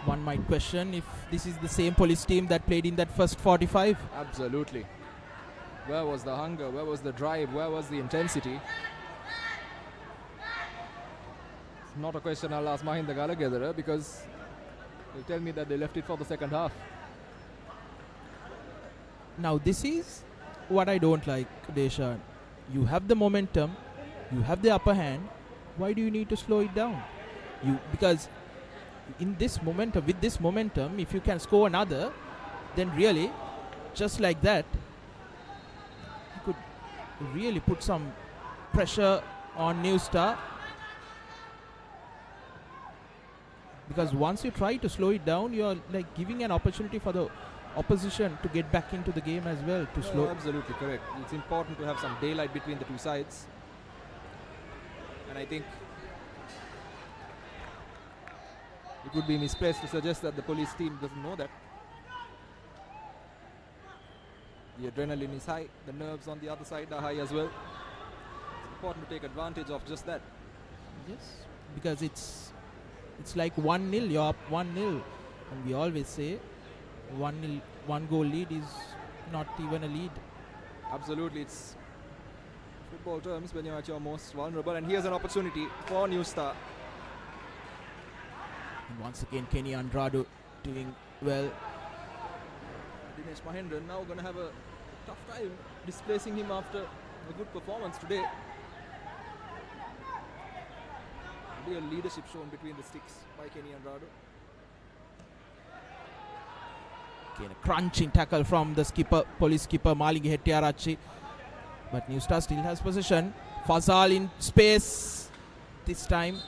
One might question if this is the same police team that played in that first 45. Absolutely. Where was the hunger? Where was the drive? Where was the intensity? It's not a question I'll ask Mahinda Galagedara because they'll tell me that they left it for the second half. Now this is what I don't like, Deshan. You have the momentum, you have the upper hand. Why do you need to slow it down? Because in this momentum, with this momentum, if you can score another, then really, just like that, you could really put some pressure on New Star. Because once you try to slow it down, you are like giving an opportunity for the opposition to get back into the game as well. To slow. Absolutely correct. It's important to have some daylight between the two sides, and I think it would be misplaced to suggest that the police team doesn't know that. The adrenaline is high, the nerves on the other side are high as well. It's important to take advantage of just that. Yes, because it's like 1-0, you're up 1-0. And we always say 1-0, one goal lead is not even a lead. Absolutely, it's football terms when you're at your most vulnerable. And here's an opportunity for New Star. And once again, Kenny Andrade doing well. Dinesh Mahendran now going to have a tough time displacing him after a good performance today. Real leadership shown between the sticks by Kenny Andrade. Again, a crunching tackle from the skipper, police skipper Malingi Hettiarachchi. But New Star still has possession. Fazal in space. This time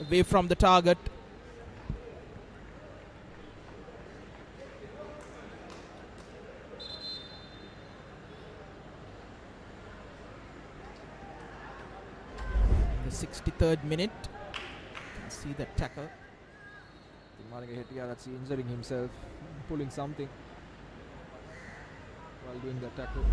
away from the target. In the 63rd minute. You can see that tackle. Malingi Hettiarachchi injuring himself, pulling something while doing that tackle.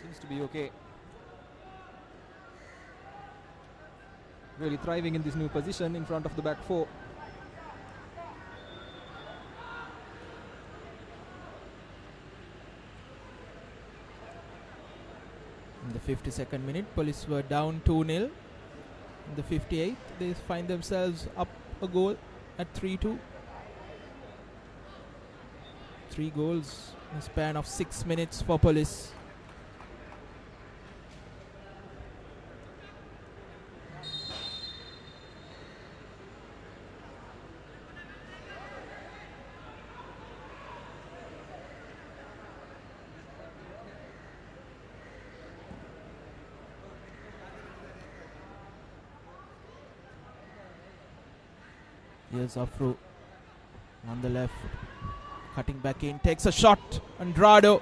Seems to be okay. Really thriving in this new position in front of the back four. In the 52nd minute, police were down 2-0. In the 58th, they find themselves up a goal at 3-2. 3 goals in a span of 6 minutes for police. Here's Afro on the left, cutting back in, takes a shot. Andrade,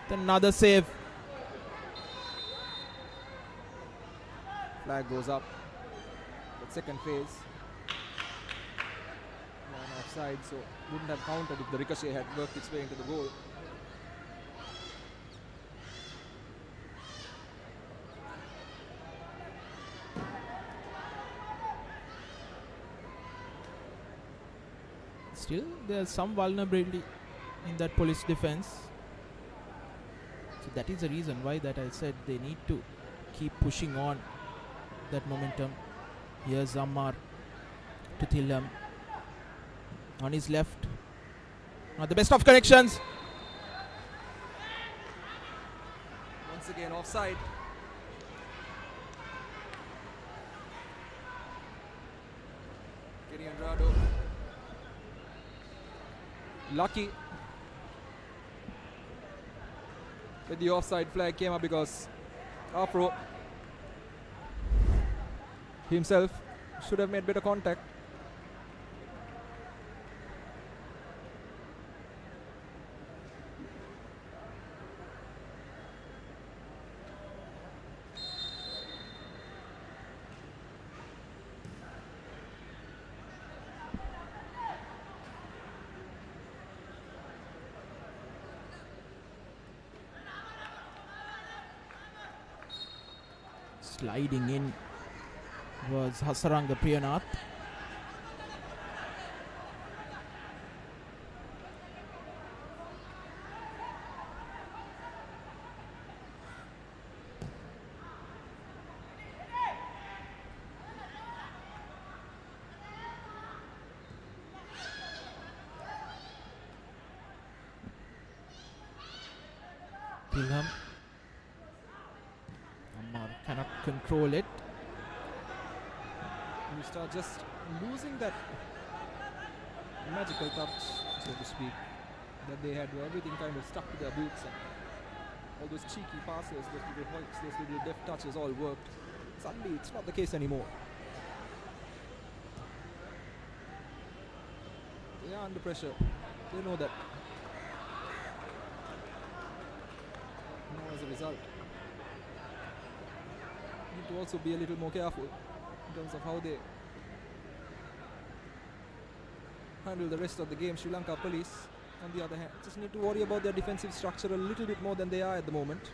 then another save. Flag goes up. The second phase. Man offside, so wouldn't have counted if the ricochet had worked its way into the goal. Still, there's some vulnerability in that police defense. So that is the reason why that I said they need to keep pushing on that momentum. Here's Ammar to Tilham on his left. Not the best of connections. Once again offside. Kenny Andrado. Lucky that the offside flag came up because Afro himself should have made better contact. Sliding in was Hasaranga Priyanath. Tilham. Ammar cannot control it. You start just losing that magical touch, so to speak, that they had, where everything kind of stuck to their boots, and all those cheeky passes, those little hoiks, those little deft touches all worked. Suddenly it's not the case anymore. They are under pressure. They know that. Now as a result, need to also be a little more careful in terms of how they handle the rest of the game. Sri Lanka Police, on the other hand, just need to worry about their defensive structure a little bit more than they are at the moment.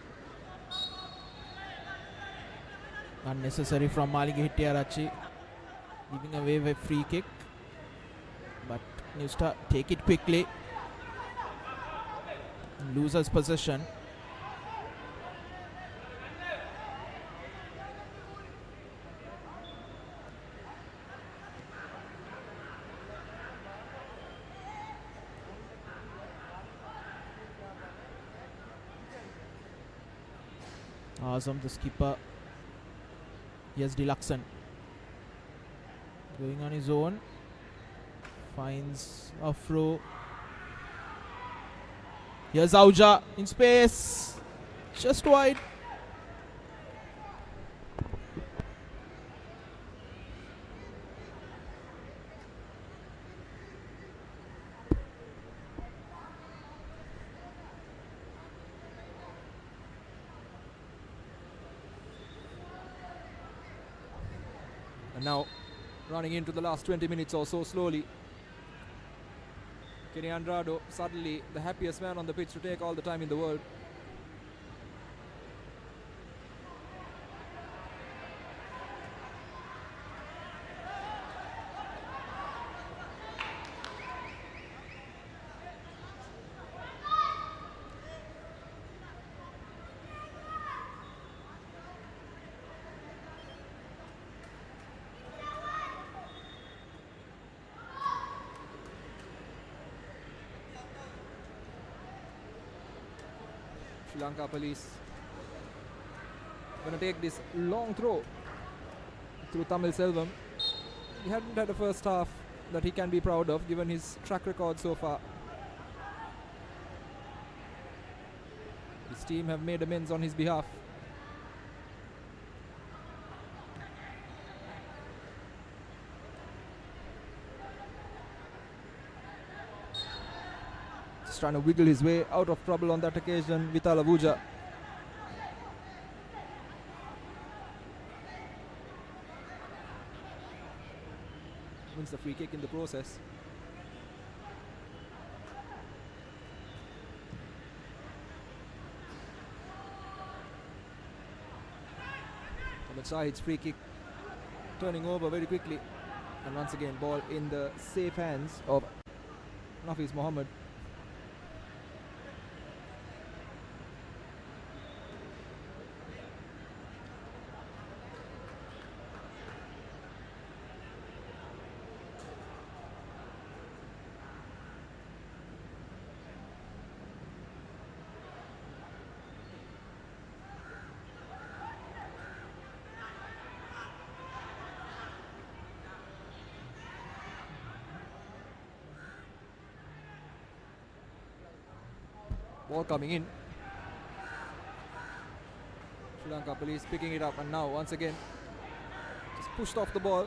Unnecessary from Malinga Hittiarachchi, giving away a free kick. But New Star take it quickly. Loses possession. Azam, the skipper. Yes, Deluxon going on his own. Finds Afro. Here's Auja in space. Just wide. And now running into the last 20 minutes or so slowly. Kenny Andrado, suddenly the happiest man on the pitch to take all the time in the world. Sri Lanka Police going to take this long throw through Tamil Selvam. He hadn't had a first half that he can be proud of given his track record so far. His team have made amends on his behalf. Trying to wiggle his way out of trouble on that occasion, Vital Avuja. Wins the free kick in the process. Ahmed Shahid's free kick turning over very quickly, and once again ball in the safe hands of Nafiz Mohammed. Ball coming in. Sri Lanka Police picking it up, and now once again just pushed off the ball.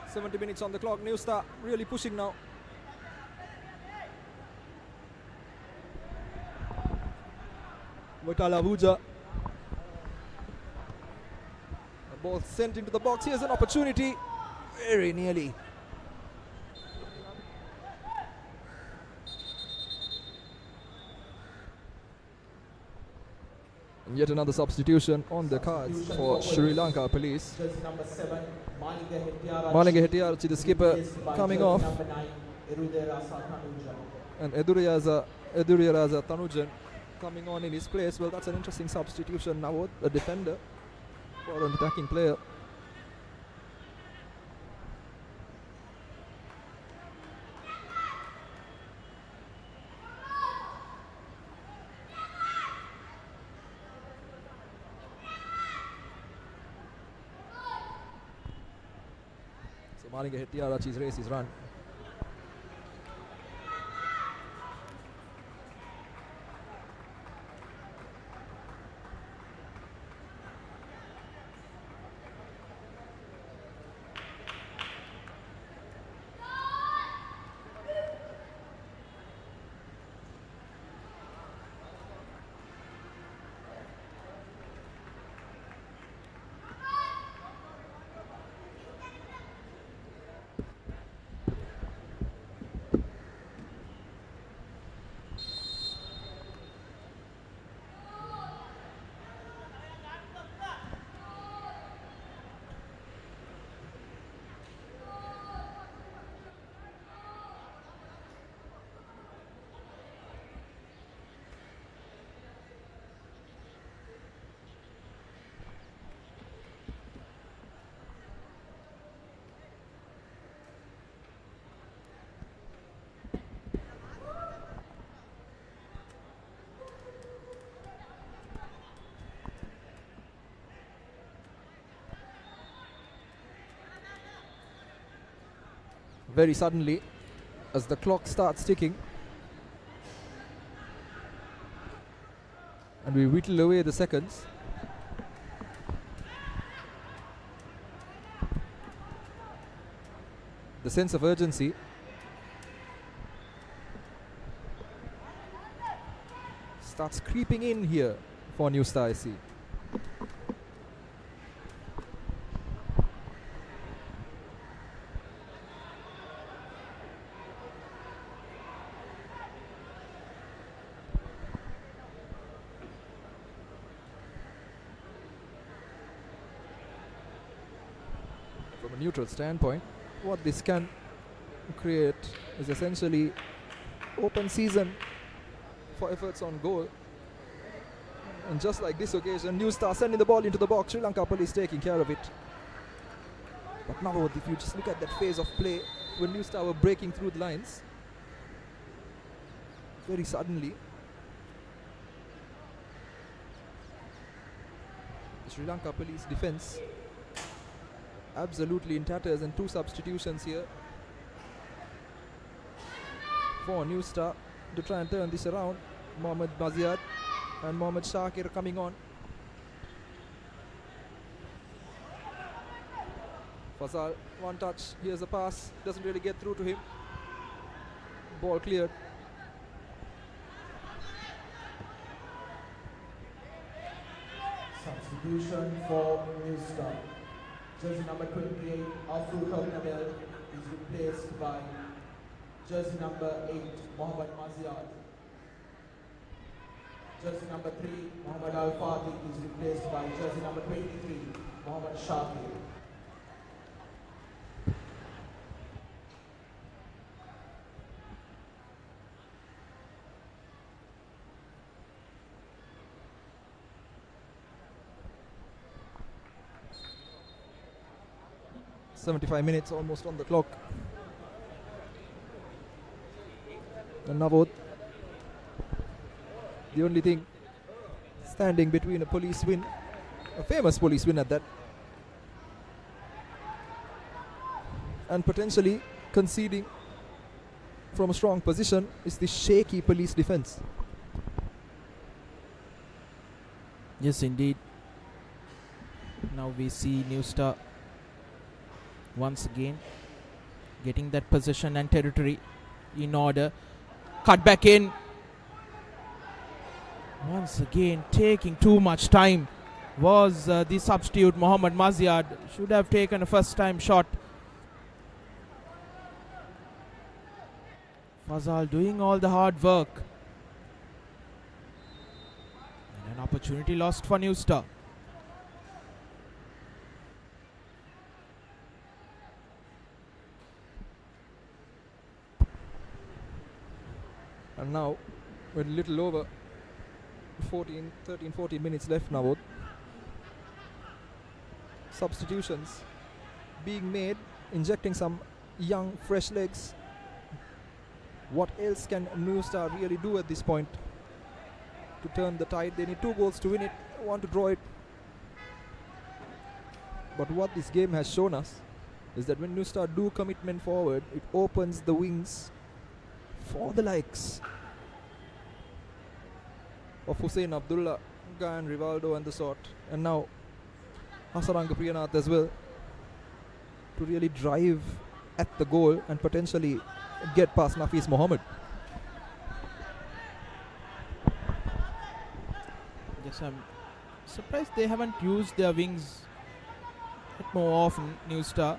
70 minutes on the clock. New Star really pushing now. Vakala Vuja. The ball sent into the box. Here's an opportunity. Very nearly. And yet another substitution on the cards for Sri Lanka Police. Jersey number 7, Malinga Hettiarachchi, the skipper, coming off. Number 9, Erudera Tanuja. And Eduriraza Tanujan coming on in his place. Well, that's an interesting substitution now. A defender for an attacking player. So Malinga Hettiarachchi's race is run. Very suddenly, as the clock starts ticking, and we whittle away the seconds, the sense of urgency starts creeping in here for New Star SC. From a neutral standpoint, what this can create is essentially open season for efforts on goal. And just like this occasion, New Star sending the ball into the box, Sri Lanka Police taking care of it. But now if you just look at that phase of play when New Star were breaking through the lines, very suddenly the Sri Lanka Police defense absolutely in tatters, and two substitutions here for New Star to try and turn this around. Mohammad Maziad and Mohammad Shakir coming on. Fazal, one touch, here's a pass, doesn't really get through to him. Ball cleared. Substitution for New Star. Jersey number 28, Afrul Hernabel, is replaced by jersey number 8, Mohammad Maziad. Jersey number 3, Mohammad Al-Fatih, is replaced by jersey number 23, Mohammad Shakir. .75 minutes almost on the clock. And Navod, the only thing standing between a police win, a famous police win at that, and potentially conceding from a strong position is the shaky Police defence. Yes, indeed. Now we see New Star once again getting that possession and territory in order. Cut back in. Once again taking too much time was the substitute Mohammad Maziad. Should have taken a first time shot. Fazal doing all the hard work. And an opportunity lost for New Star. And now, with a little over 13, 14 minutes left now, substitutions being made, injecting some young, fresh legs. What else can New Star really do at this point to turn the tide? They need 2 goals to win it, want to draw it. But what this game has shown us is that when New Star do commitment forward, it opens the wings for the likes of Hussein Abdullah, Gayan Rivaldo and the sort, and now Hasaranga Priyanath as well, to really drive at the goal and potentially get past Nafis Mohammed. Yes, I'm surprised they haven't used their wings more often, New Star.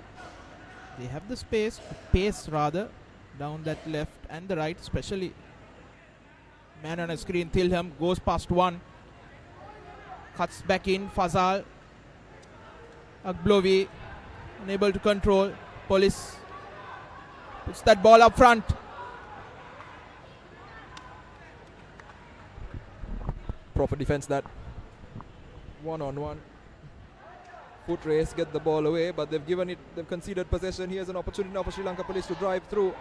They have the pace rather, down that left and the right especially. Man on a screen, Tilham goes past one. Cuts back in, Fazal. Agblovi unable to control. Police puts that ball up front. Proper defense that. 1-on-1. Foot race, get the ball away, but they've conceded possession. Here's an opportunity now for Sri Lanka Police to drive through.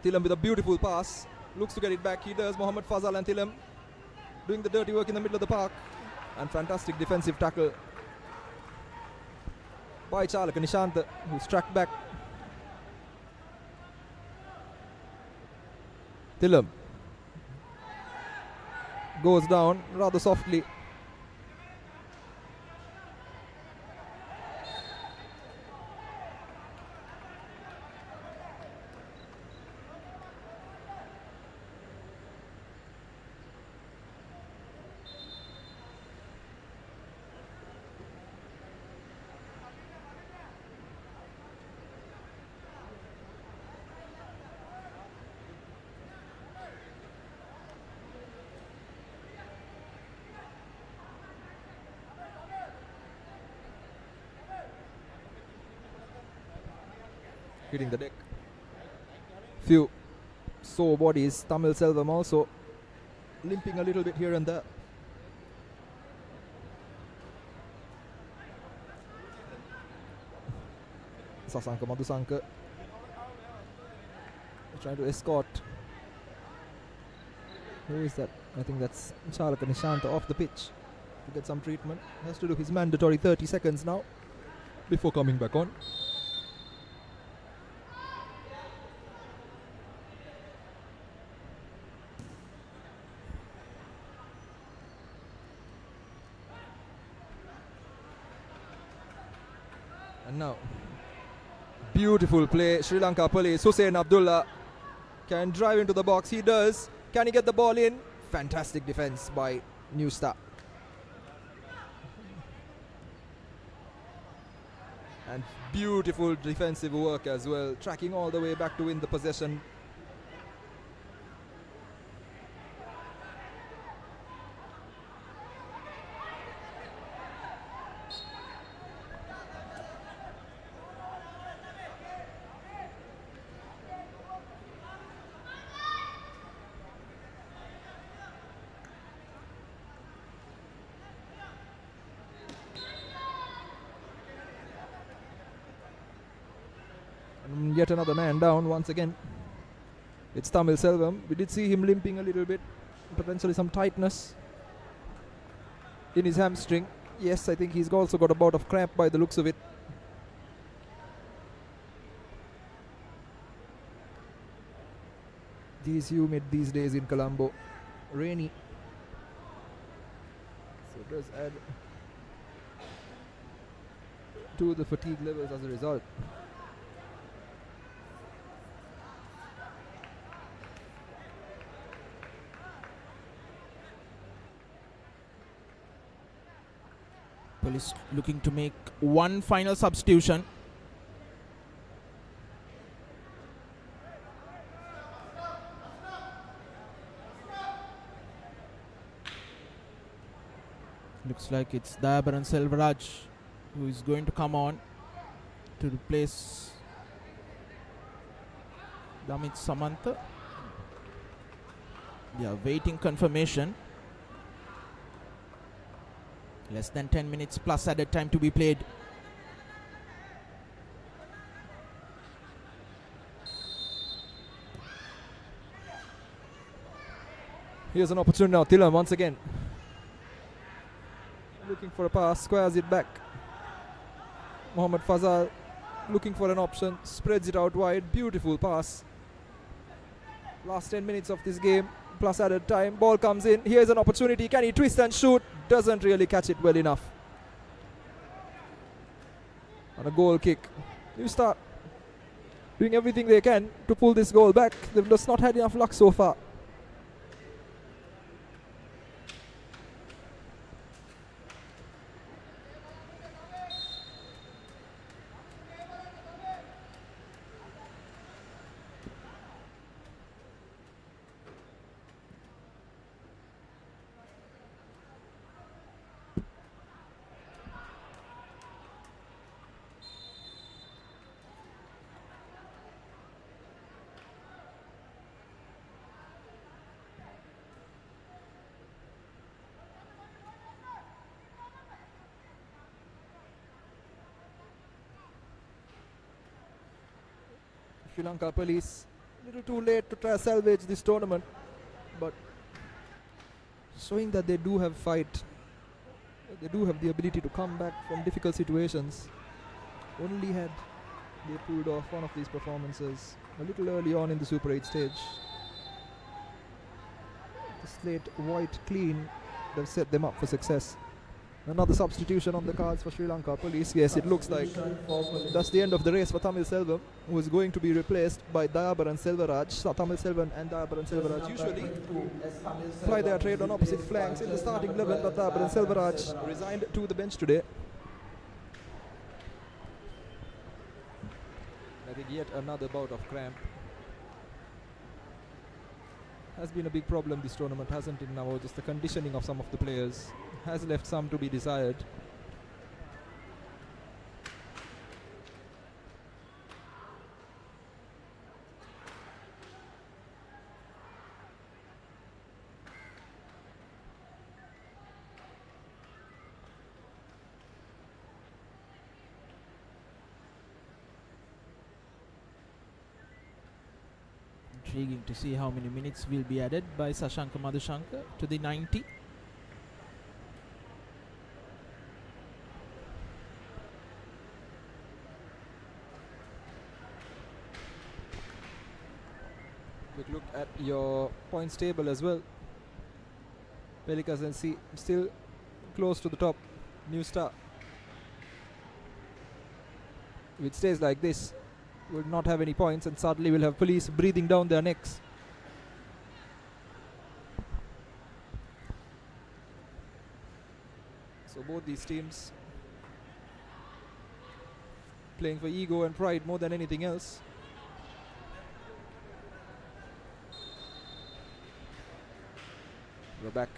Tilham with a beautiful pass. Looks to get it back. He does. Mohammad Fazal and Tilham doing the dirty work in the middle of the park. And fantastic defensive tackle by Chalaka Nishanta, who's tracked back. Tilham goes down rather softly. Hitting the deck. Few sore bodies. Tamil Selvam also limping a little bit here and there. Sasanka Madhusanka trying to escort. Who is that? I think that's Chalaka Nishanta off the pitch to get some treatment. Has to do his mandatory 30 seconds now before coming back on. And now, beautiful play. Sri Lanka Police. Hussein Abdullah can drive into the box. He does. Can he get the ball in? Fantastic defense by New Star. And beautiful defensive work as well. Tracking all the way back to win the possession. Yet another man down once again. It's Tamil Selvam. We did see him limping a little bit. Potentially some tightness in his hamstring. Yes, I think he's also got a bout of cramp by the looks of it. These humid these days in Colombo. Rainy. So it does add to the fatigue levels as a result. Police looking to make one final substitution. Looks like it's Dayabaran Selvaraj who is going to come on to replace Damit Samantha. Yeah, waiting confirmation. Less than 10 minutes plus added time to be played. Here's an opportunity now. Thilam once again. Looking for a pass, squares it back. Mohammad Fazal looking for an option, spreads it out wide. Beautiful pass. Last 10 minutes of this game, plus added time. Ball comes in. Here's an opportunity. Can he twist and shoot? Doesn't really catch it well enough. And a goal kick. You start doing everything they can to pull this goal back. They've just not had enough luck so far. Sri Lanka Police a little too late to try to salvage this tournament, but showing that they do have fight, they do have the ability to come back from difficult situations. Only had they pulled off one of these performances a little early on in the Super 8 stage. The slate white clean, they've set them up for success. Another substitution on the cards for Sri Lanka Police. Yes, it looks like that's the end of the race for Tamil Selvam, who is going to be replaced by Dayabaran Selvaraj. So Tamil Selvam and Dayabaran Selvaraj usually ply their trade on opposite flanks in the starting 11, but Dayabaran Selvaraj resigned to the bench today. I think yet another bout of cramp has been a big problem this tournament, hasn't it? Now just the conditioning of some of the players has left some to be desired. Intriguing to see how many minutes will be added by Sashanka Madhushanka to the 90. Quick look at your points table as well. Pelicans and C still close to the top. New Star, if it stays like this, will not have any points, and suddenly we'll have Police breathing down their necks. So both these teams playing for ego and pride more than anything else. We're back.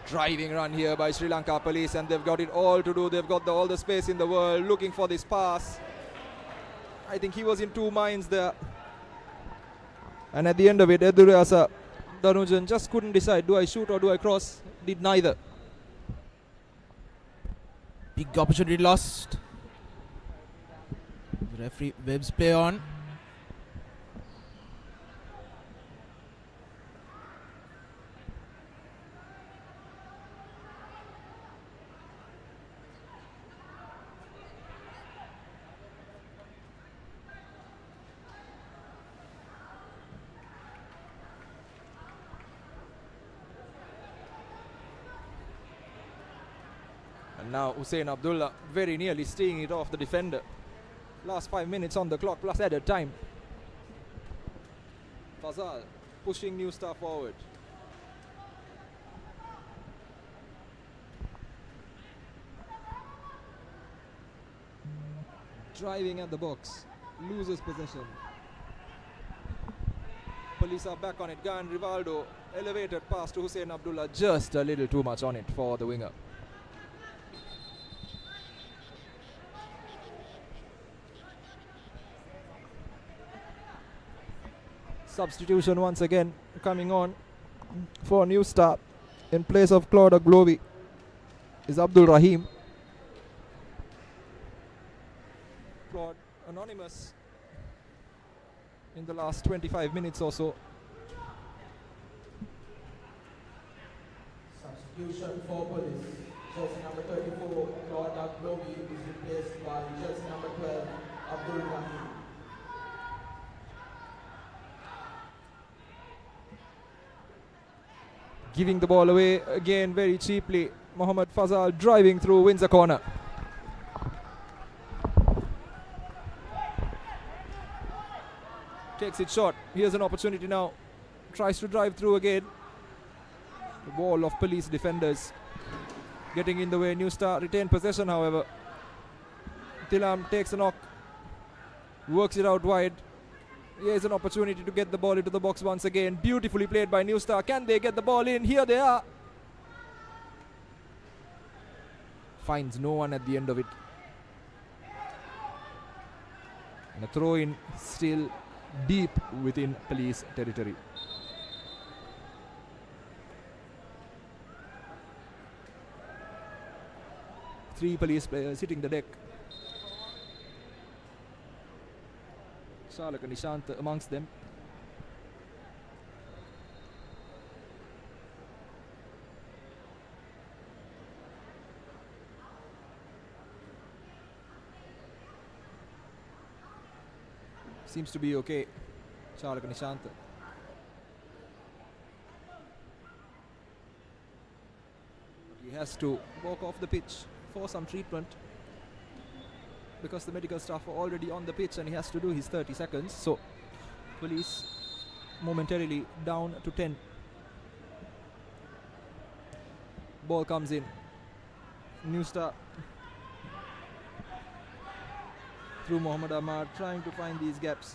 Driving run here by Sri Lanka Police, and they've got it all to do. They've got all the space in the world, looking for this pass. I think he was in two minds there. And at the end of it, Edurasa Dhanujan just couldn't decide, do I shoot or do I cross? Did neither. Big opportunity lost. The referee Webb's play on. And now Hussein Abdullah very nearly stealing it off the defender. Last 5 minutes on the clock plus added time. Fazal pushing New Star forward. Driving at the box, loses possession. Police are back on it. Gan Rivaldo, elevated pass to Hussein Abdullah, just a little too much on it for the winger. Substitution once again coming on for New Star. In place of Claude Aglovi is Abdul Rahim. Claude anonymous in the last 25 minutes or so. Substitution for Police. Jersey number 34, Claude Aglovi, is replaced by jersey number 12, Abdul Rahim. Giving the ball away again very cheaply. Mohammad Fazal driving through, wins a corner. Takes it short. Here's an opportunity now. Tries to drive through again. The wall of Police defenders getting in the way. New Star retain possession, however. Tilam takes a knock. Works it out wide. Here's an opportunity to get the ball into the box once again. Beautifully played by New Star. Can they get the ball in? Here they are. Finds no one at the end of it. And a throw in still deep within Police territory. Three Police players hitting the deck. Shalaka Nishant amongst them. Seems to be okay. Shalaka Nishant. He has to walk off the pitch for some treatment, because the medical staff are already on the pitch and he has to do his 30 seconds. So Police momentarily down to 10. Ball comes in. New Star through Mohammad Ahmad, trying to find these gaps.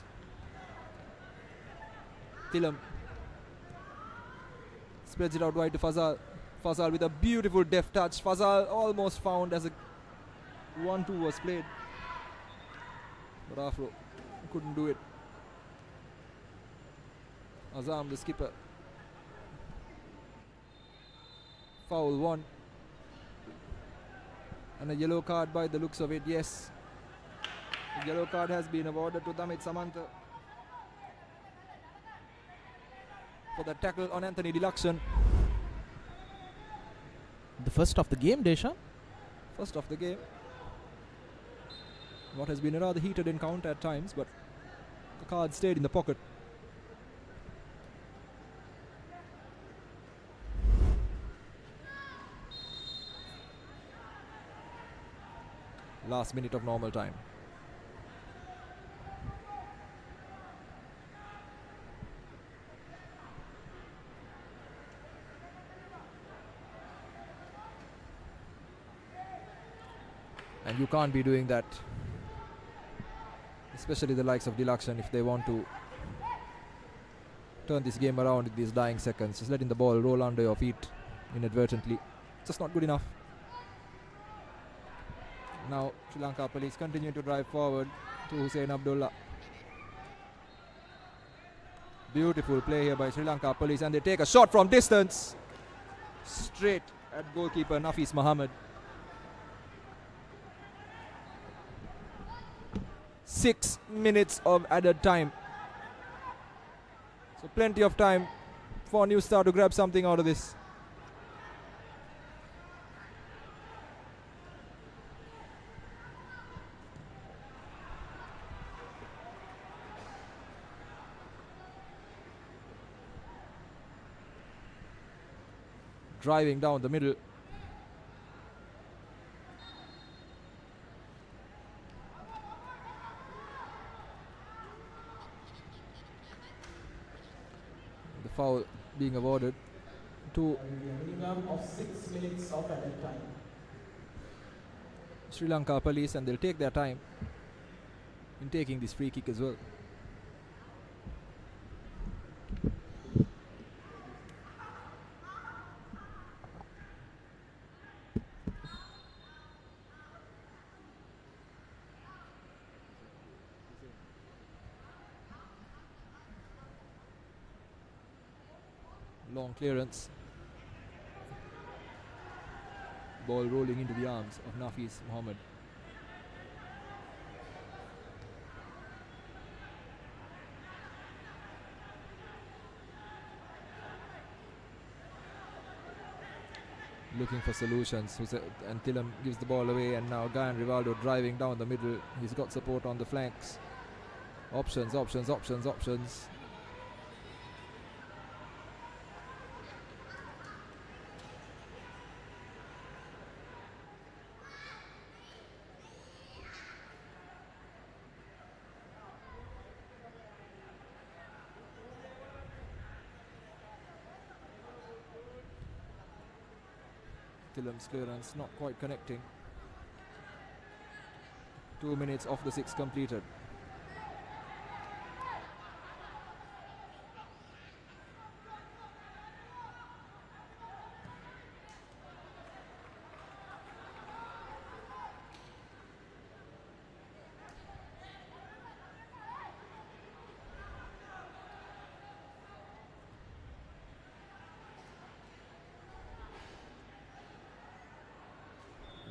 Tilam spreads it out wide to Fazal. Fazal with a beautiful deft touch. Fazal almost found as a 1-2 was played, but Afro couldn't do it. Azam, the skipper. Foul 1. And a yellow card by the looks of it, yes. The yellow card has been awarded to Damit Samanta for the tackle on Anthony Dilakshan. The first of the game, Desha. First of the game. What has been a rather heated encounter at times, but the card stayed in the pocket. Last minute of normal time. And you can't be doing that, especially the likes of Dilakshan, if they want to turn this game around in these dying seconds. Just letting the ball roll under your feet inadvertently, just not good enough. Now Sri Lanka Police continue to drive forward to Hussein Abdullah. Beautiful play here by Sri Lanka Police, and they take a shot from distance straight at goalkeeper Nafis Mohammed. 6 minutes of added time. So plenty of time for New Star to grab something out of this. Driving down the middle. foul being awarded to There will be a minimum of 6 minutes of added time. Sri Lanka Police, and they'll take their time in taking this free kick as well. Long clearance. Ball rolling into the arms of Nafis Mohammed. Looking for solutions. And Thilam gives the ball away, and now Guyan Rivaldo driving down the middle. He's got support on the flanks. Options, options, options, options. Thilam's clearance not quite connecting. 2 minutes of the 6 completed.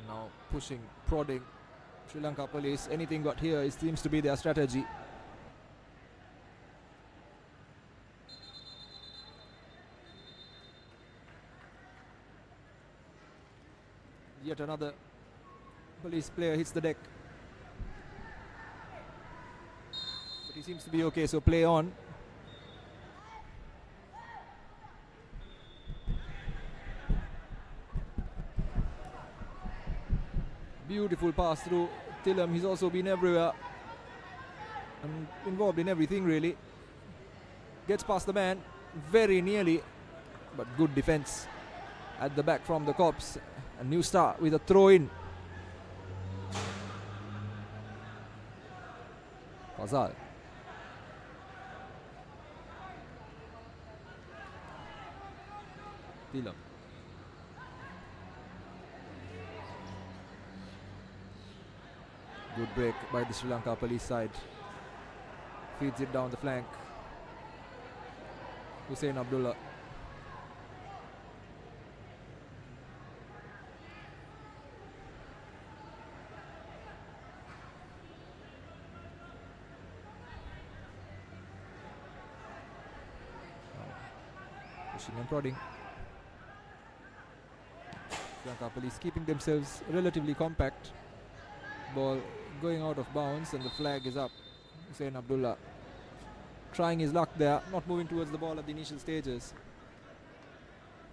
Now pushing, prodding Sri Lanka Police. Anything got here, it seems to be their strategy. Yet another Police player hits the deck. But he seems to be okay, so play on. Beautiful pass through Thilam. He's also been everywhere and involved in everything really. Gets past the man very nearly, but good defense at the back from the Cops. A new start with a throw in. Fazal. Thilam. Good break by the Sri Lanka Police side. Feeds it down the flank. Hussein Abdullah. Pushing and prodding. Sri Lanka Police keeping themselves relatively compact. Ball going out of bounds and the flag is up. Hussein Abdullah trying his luck there, not moving towards the ball at the initial stages.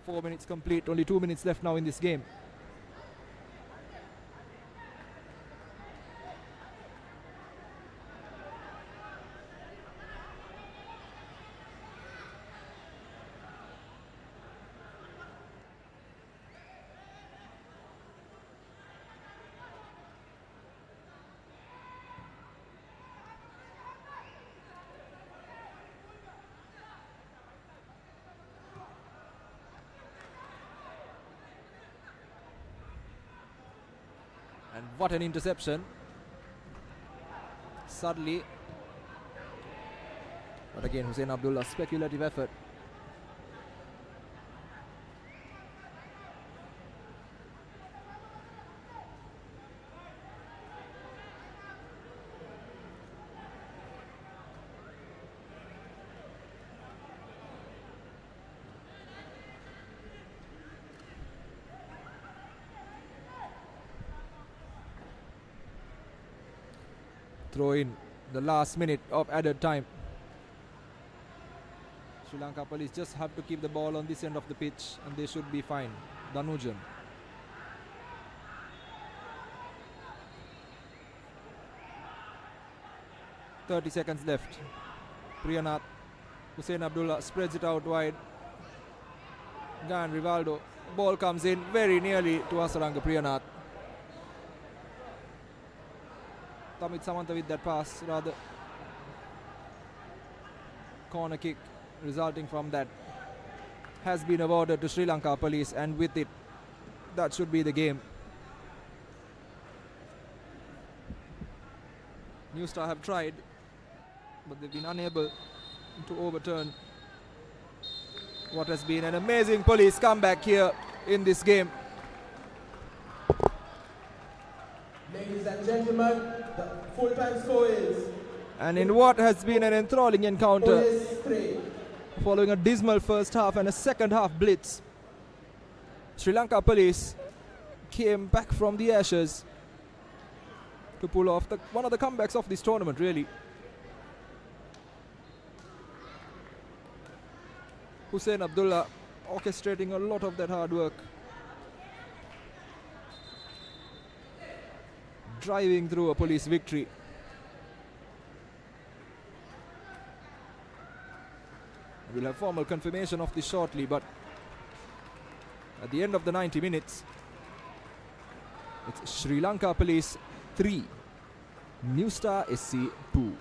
4 minutes complete, only 2 minutes left now in this game. And what an interception. Suddenly. But again, Hussein Abdullah, speculative effort. Throw in the last minute of added time. Sri Lanka Police just have to keep the ball on this end of the pitch and they should be fine. Danujan. .30 seconds left. Priyanath Hussein Abdullah spreads it out wide. Gan Rivaldo. Ball comes in very nearly to Asaranga Priyanath. Tamit Samanta with that pass, rather. Corner kick resulting from that has been awarded to Sri Lanka Police, and with it, that should be the game. New Star have tried, but they've been unable to overturn what has been an amazing Police comeback here in this game. Ladies and gentlemen, the full-time score is And in what has been an enthralling encounter, Police 3. following a dismal first half and a second half blitz, Sri Lanka Police came back from the ashes to pull off one of the comebacks of this tournament, really. Hussein Abdullah orchestrating a lot of that hard work, driving through a Police victory. We'll have formal confirmation of this shortly, but at the end of the 90 minutes, it's Sri Lanka Police 3, New Star SC 2.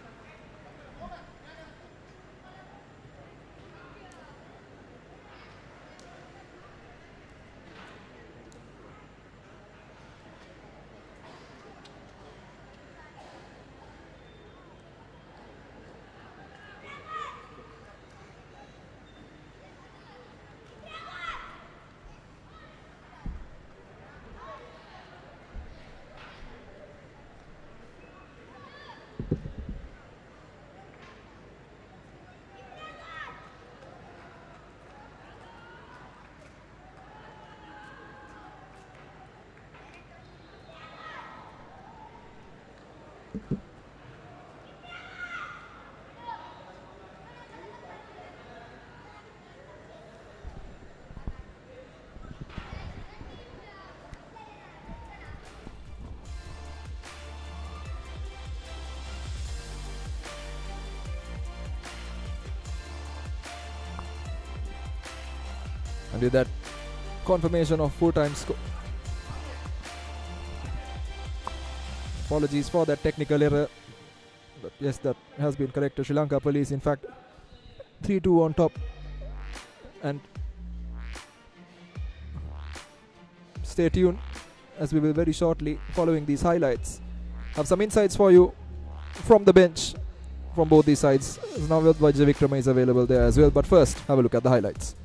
And with that confirmation of full-time score. Apologies for that technical error. But yes, that has been corrected. Sri Lanka Police, in fact, 3-2 on top. And stay tuned, as we will very shortly, following these highlights, have some insights for you from the bench from both these sides. Navjot Vajravikrama is available there as well. But first, have a look at the highlights.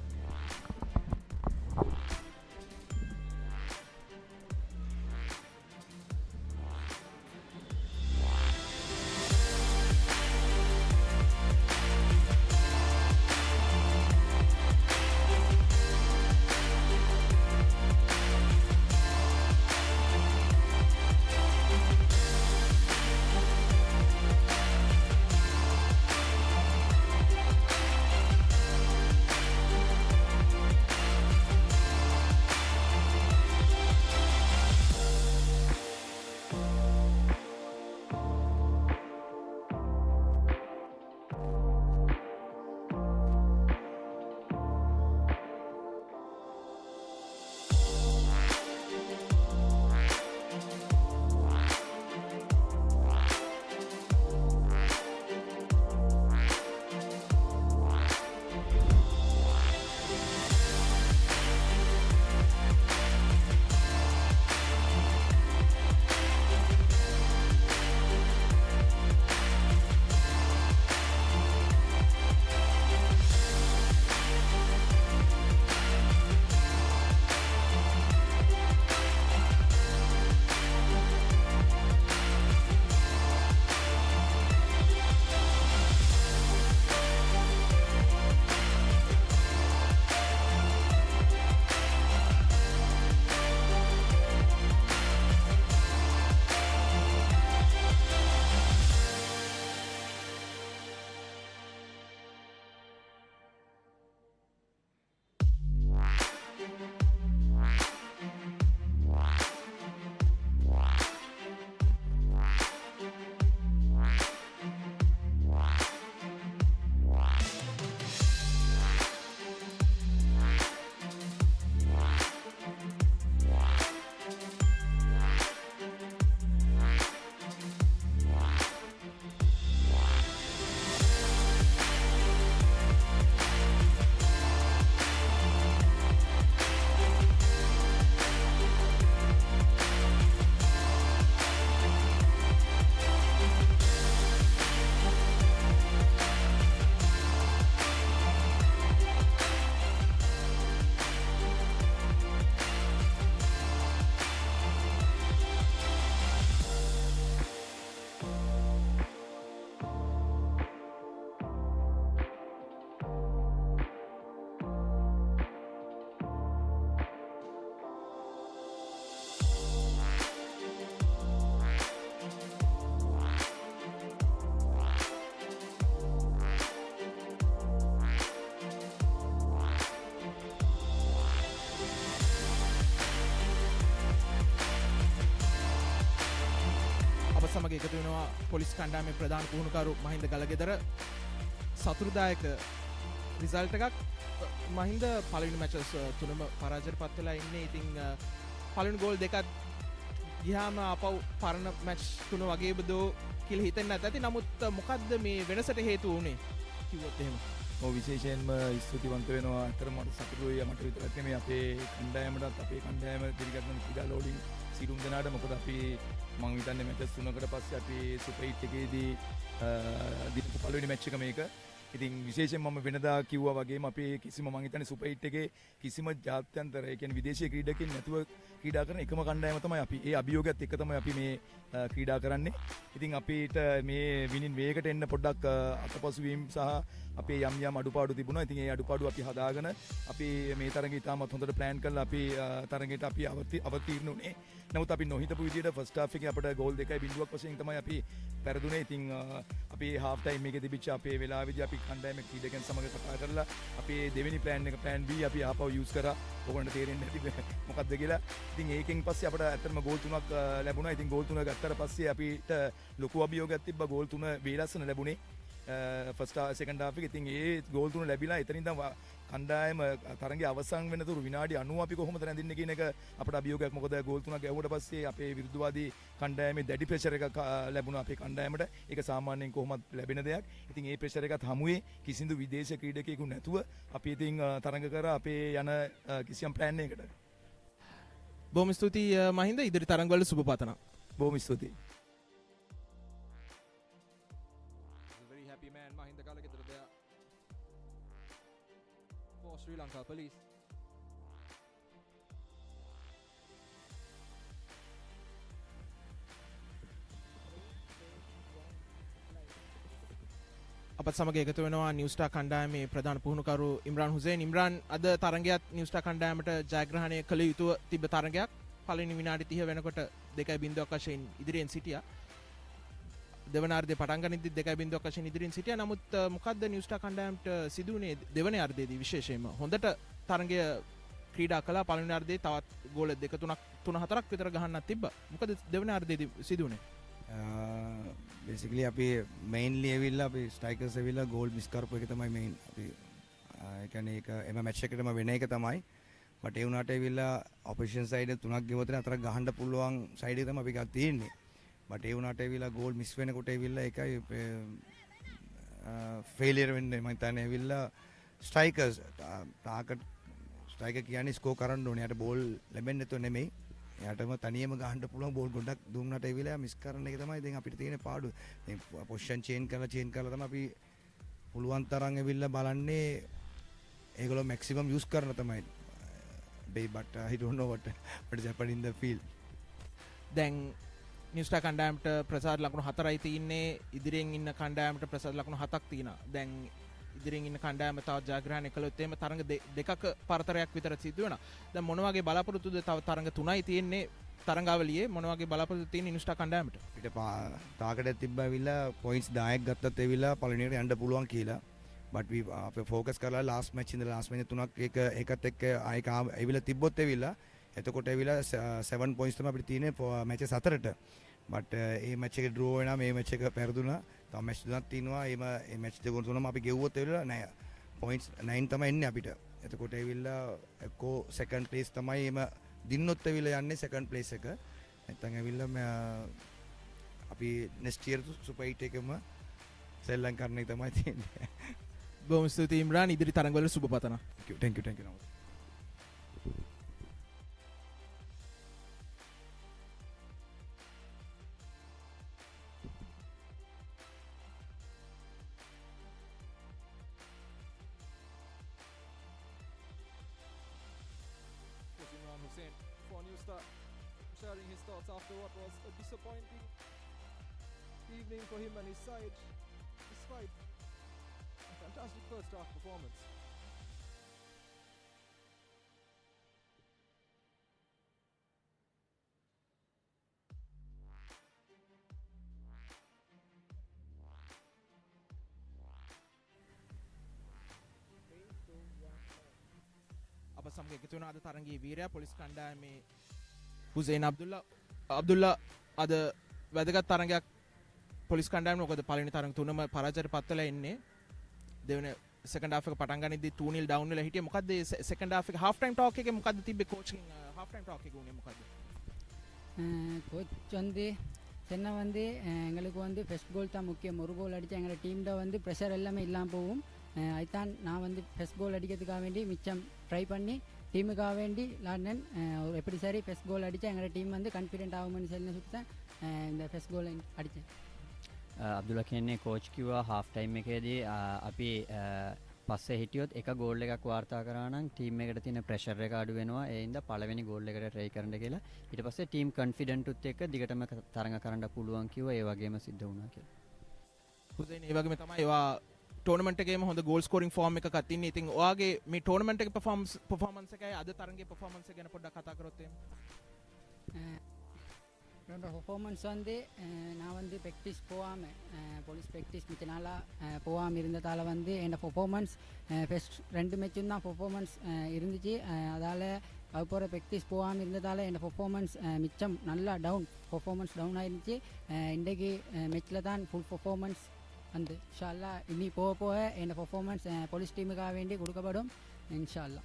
සමග එකතු වෙනවා police කණ්ඩායමේ ප්‍රධාන පුහුණුකරු Mahinda Galagedara. සතුරුදායක result එකක්. මහින්ද පළවෙනි matches තුනම පරාජයට පත් වෙලා ඉන්නේ. ඉතින් පළවෙනි ගෝල් දෙකක් ගියාම අපව පරණ මැච් තුන වගේ බදෝ කියලා හිතෙන්නේ නැත් ඇති. නමුත් මොකද්ද මේ වෙනසට හේතුව උනේ කිව්වොත් එහෙම? ඔව් විශේෂයෙන්ම ස්තුතිවන්ත වෙනවා. අතරම මට සතුටුයි මට විතරක් නෙමෙයි අපේ කණ්ඩායමටත් අපේ කණ්ඩායම දිරිගත්න ක්‍රීඩා ලෝඩින් සිරුම් දෙනාට. මොකද අපි මම හිතන්නේ මැචස් තුනකට පස්සේ අපි සුපර් 8 එකේදී දිනපු පළවෙනි මැච් එක මේක. ඉතින් විශේෂයෙන් මම වෙනදා කිව්වා වගේම අපේ කිසිම මම හිතන්නේ සුපර් 8 එකේ කිසිම ජාත්‍යන්තර ඒ කියන්නේ විදේශීය ක්‍රීඩකයන් නැතුව ක්‍රීඩා කරන එකම කණ්ඩායම තමයි අපි. ඒ අභියෝගයත් එක්ක තමයි අපි මේ ක්‍රීඩා කරන්නේ. ඉතින් අපිට මේ විනින් වේගකට එන්න පොඩ්ඩක් අතපසු වීම සහ අපේ යම් අඩුපාඩු තිබුණා. ඉතින් ඒ අඩුපාඩු අපි හදාගෙන අපි මේ තරඟය ඉතාමත් හොඳට ප්ලෑන් කරලා අපි තරඟයට අපි අවතීර්ණ වුණේ. නමුත් අපි නොහිතපු විදිහට ෆස්ට් හාෆ් එකේ අපිට ගෝල් 2.0ක් වශයෙන් තමයි අපි පෙරදුනේ. ඉතින් අපි හාෆ් ටයිම් එකේ තිබිච්ච අපේ වෙලාවෙදී අපි කණ්ඩායමේ ක්‍රීඩකයන් සමග කතා කරලා අපේ දෙවෙනි ප්ලෑන් එක ප්ලෑන් B අපි ආපහු යූස් කරා. ඔයගොල්ලන්ට තේරෙන්නේ නැති මොකක්ද කියලා. ඉතින් ඒකෙන් පස්සේ අපිට ඇත්තටම ගෝල් 3ක් ලැබුණා. ඉතින් ගෝල් 3 ගත්තට පස්සේ අපිට ලොකු අභියෝගයක් තිබ්බා. ගෝල් 3 වේලස්සන ලැබුණේ ෆස්ට් සෙකන්ඩ් හාෆ් එකේ. ඉතින් ඒ ගෝල් 3 ලැබිලා එතනින් තමයි කණ්ඩායම තරඟයේ අවසන් වෙනතුරු විනාඩි 90 අපි කොහොමද රැඳින්නේ කියන එක අපට අභියෝගයක්. මොකද ගෝල් 3ක් ගැහුවට පස්සේ අපේ විරුද්ධවාදී කණ්ඩායමේ දැඩි ප්‍රෙෂර් එකක් ලැබුණා අපේ කණ්ඩායමට. ඒක සාමාන්‍යයෙන් කොහොමද ලැබෙන දෙයක්. ඒක ඒ ප්‍රෙෂර් එකත් හමුවේ කිසිදු විදේශ ක්‍රීඩකයෙකු නැතුව අපි ඉතින් තරඟ කරා අපේ යන කිසියම් ප්ලෑන් එකකට. බොහොම ස්තුතියි මහින්ද. ඉදිරි තරඟවල සුබ පතනවා. බොහොම ස්තුතියි. Very happy man Mahinda Galagedara there for Sri Lanka Police. අපත් සමග එකතු වෙනවා නිව්ස්ටාර් කණ්ඩායමේ ප්‍රධාන පුහුණුකරු ඉම්රාන් හුසේන්. ඉම්රාන් අද තරඟයත් නිව්ස්ටාර් කණ්ඩායමට ජයග්‍රහණය කළ යුතුව තිබ්බ තරඟයක්. පළවෙනි විනාඩි 30 වෙනකොට 2.0ක් වශයෙන් ඉදිරියෙන් සිටියා. දෙවන අර්ධයේ පටන් ගනිද්දි 2.0ක් වශයෙන් ඉදිරියෙන් සිටියා. නමුත් මොකද්ද නිව්ස්ටාර් කණ්ඩායමට සිදුුනේ දෙවන අර්ධයේදී විශේෂයෙන්ම හොඳට තරඟය ක්‍රීඩා කළා. පළවෙනි අර්ධයේ තවත් ගෝල 2-3-4ක් විතර ගහන්නත් තිබ්බා. මොකද දෙවන අර්ධයේදී සිදුුනේ? basically අපි mainly ඇවිල්ලා අපි strikers ඇවිල්ලා goal miss කරපු එක තමයි main අපි ඒ කියන්නේ ඒක එම match එකටම වෙන එක තමයි. but ඒ වුණාට ඇවිල්ලා opposition side තුනක් ගෙවතන අතරක් ගහන්න පුළුවන් side එක තමයි අපි ගන්න තියෙන්නේ. but ඒ වුණාට ඇවිල්ලා goal miss වෙනකොට ඇවිල්ලා ඒකයි failure වෙන්නේ. මම හිතන්නේ ඇවිල්ලා strikers target striker කියන්නේ score කරන්න ඕනේ. යාට ball ලැබෙන්නේ නැතුව නෙමෙයි. එයාටම තනියම ගහන්න පුළුවන් බෝල් ගොඩක් දුන්නට ඒ වෙලාව මිස් කරන එක තමයි දැන් අපිට තියෙන පාඩුව. දැන් පොසිෂන් චේන්ජ් කරලා තමයි අපි පුළුවන් තරම් ඇවිල්ලා බලන්නේ ඒගොල්ලෝ මැක්සිමම් යූස් කරන තමයි. but I don't know what is happening in the field. දැන් නිව්ස්ටාර් කණ්ඩායමට ප්‍රසාද ලකුණු 4යි තියෙන්නේ. ඉදිරියෙන් ඉන්න කණ්ඩායමට ප්‍රසාද ලකුණු 7ක් තියෙනවා. දැන් ඉදිරියෙන් ඉන්න කණ්ඩායම තවත් ජයග්‍රහණය කළොත් එහෙම තරඟ දෙකක පරතරයක් විතර සිදු වෙනවා. දැන් මොන වගේ බලාපොරොත්තුද? තව තරඟ 3යි තියෙන්නේ තරඟාවලියේ. මොන වගේ බලාපොරොත්තු තියෙන නිව්ස්ටාර් කණ්ඩායමට? අපිට තාකටයක් තිබ්බා ඇවිල්ලා points 10ක් ගත්තත් ඇවිල්ලා පළවෙනියට යන්න පුළුවන් කියලා. but we අපි focus කරලා last match ඉඳලා last match තුනක් ඒකත් එක්ක ආයක ඇවිල්ලා තිබ්බොත් ඇවිල්ලා එතකොට ඇවිල්ලා 7 points තමයි අපිට තියෙන්නේ matches 4ට. but මේ match එක draw වෙනා මේ match එක පෙරදුනා. තව match තුනක් තියෙනවා. මේ match දෙක තුනම අපි ගෙවුවොත් ඇවිල්ලා නෑ points 9 තමයි එන්නේ අපිට. එතකොට ඇවිල්ලා එක්කෝ second place තමයි එම දින්නොත් ඇවිල්ලා යන්නේ second place එක. නැත්නම් ඇවිල්ලා අපි next year super 8 එකම සෙල්ලම් කරන එක තමයි තියෙන්නේ. බොහොම ස්තුතියි ඉම්රාන්. ඉදිරි තරඟවල සුබ පතනවා. thank you Imran Hussain for New Star, sharing his thoughts after what was a disappointing evening for him and his side, despite a fantastic first half performance. අප සමග එකතු වෙන අද තරඟයේ වීරයා පොලිස් කණ්ඩායමේ හුසේන් අබ්දුල්ලා අද වැදගත් තරගයක් පොලිස් කණ්ඩායම. මොකද පළවෙනි තරඟ තුනම පරාජයට පත් වෙලා ඉන්නේ. දෙවෙනි second half එක පටන් ගනිද්දි 2-0 down වෙලා හිටියේ. මොකද්ද මේ second half එක half time talk එකේ මොකද්ද තිබ්බේ coaching half time talk එකේ උනේ මොකද්ද? கோச் வந்து சென்னை வந்து எங்களுக்கு வந்து ஃபஸ்ட் கோல் தான் முக்கியம். ஒரு கோல் அடித்தா எங்களோட டீமில் வந்து ப்ரெஷர் எல்லாமே இல்லாமல் போகும். அதுதான் நான் வந்து ஃபஸ்ட் கோல் அடிக்கிறதுக்காக வேண்டி மிச்சம் ட்ரை பண்ணி டீமுக்காக வேண்டி விளாடினேன். எப்படி சரி ஃபஸ்ட் கோல் அடித்தா எங்களோட டீம் வந்து கான்ஃபிடென்ட் ஆகும்னு சொல்லி சுற்றி தான் இந்த ஃபஸ்ட் கோல் அடித்தேன். අබ්දුල්ලා කියන්නේ කෝච් කිව්වා හාෆ් ටයිම් එකේදී අපි පස්සේ හිටියොත් එක ගෝල් එකක් වාර්තා කරා නම් ටීම් එකට තියෙන ප්‍රෙෂර් එක අඩු වෙනවා. ඒ හින්දා පළවෙනි ගෝල් එකට try කරන්න කියලා. ඊට පස්සේ ටීම් කොන්ෆිඩන්ට් උත් එක්ක දිගටම තරඟ කරන්න පුළුවන් කිව්වා. ඒ වගේම සිද්ධ වුණා කියලා. හුසයින් ඒ වගේම තමයි ඒවා ටෝර්නමන්ට් එකේම හොඳ ගෝල් ස්කෝරින් ෆෝම් එකක් අතින්නේ. ඉතින් ඔයාගේ මේ ටෝර්නමන්ට් එකේ පර්ෆෝමන්ස් එකයි අද තරඟේ පර්ෆෝමන්ස් එක ගැන පොඩ්ඩක් කතා කරොත් එහෙම. என்னோட பர்ஃபார்மன்ஸ் வந்து நான் வந்து ப்ராக்டிஸ் போகாமல் போலீஸ் ப்ராக்டிஸ் மிச்ச நாளாக போகாமல் இருந்ததால் வந்து என்னோடய பர்ஃபார்மன்ஸ் ஃபஸ்ட் 2 மேட்சும் தான் பர்ஃபார்மன்ஸ் இருந்துச்சு. அதால் அது போகிற ப்ராக்டிஸ் போகாமல் இருந்ததால் என்னோடய பர்ஃபார்மன்ஸ் மிச்சம் நல்லா பர்ஃபார்மன்ஸ் டவுன் ஆயிருந்துச்சு. இன்றைக்கு மேட்ச்சில் தான் ஃபுல் பர்ஃபார்மன்ஸ் வந்து இன்ஷால்லா இனி போக போக என்னோடய பர்ஃபார்மன்ஸ் போலீஸ் டீமுக்காக வேண்டி கொடுக்கப்படும் இன்ஷால்லா.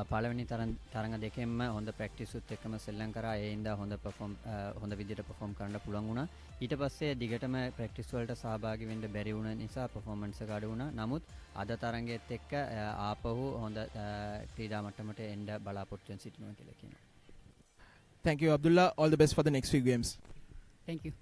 පළවෙනි තරඟ දෙකෙන්ම හොඳ ප්‍රැක්ටිස් උත් එක්කම සෙල්ලම් කරා. ඒ හින්දා හොඳ විදිහට perform කරන්න පුළුවන් වුණා. ඊට පස්සේ දිගටම ප්‍රැක්ටිස් වලට සහභාගී වෙන්න බැරි වුණ නිසා performance එක අඩු වුණා. නමුත් අද තරඟයේත් එක්ක ආපහු හොඳ ක්‍රීඩා මට්ටමට එන්න බලාපොරොත්තු වෙන සිටිනවා කියලා කියනවා. Thank you Abdullah, all the best for the next few games. Thank you.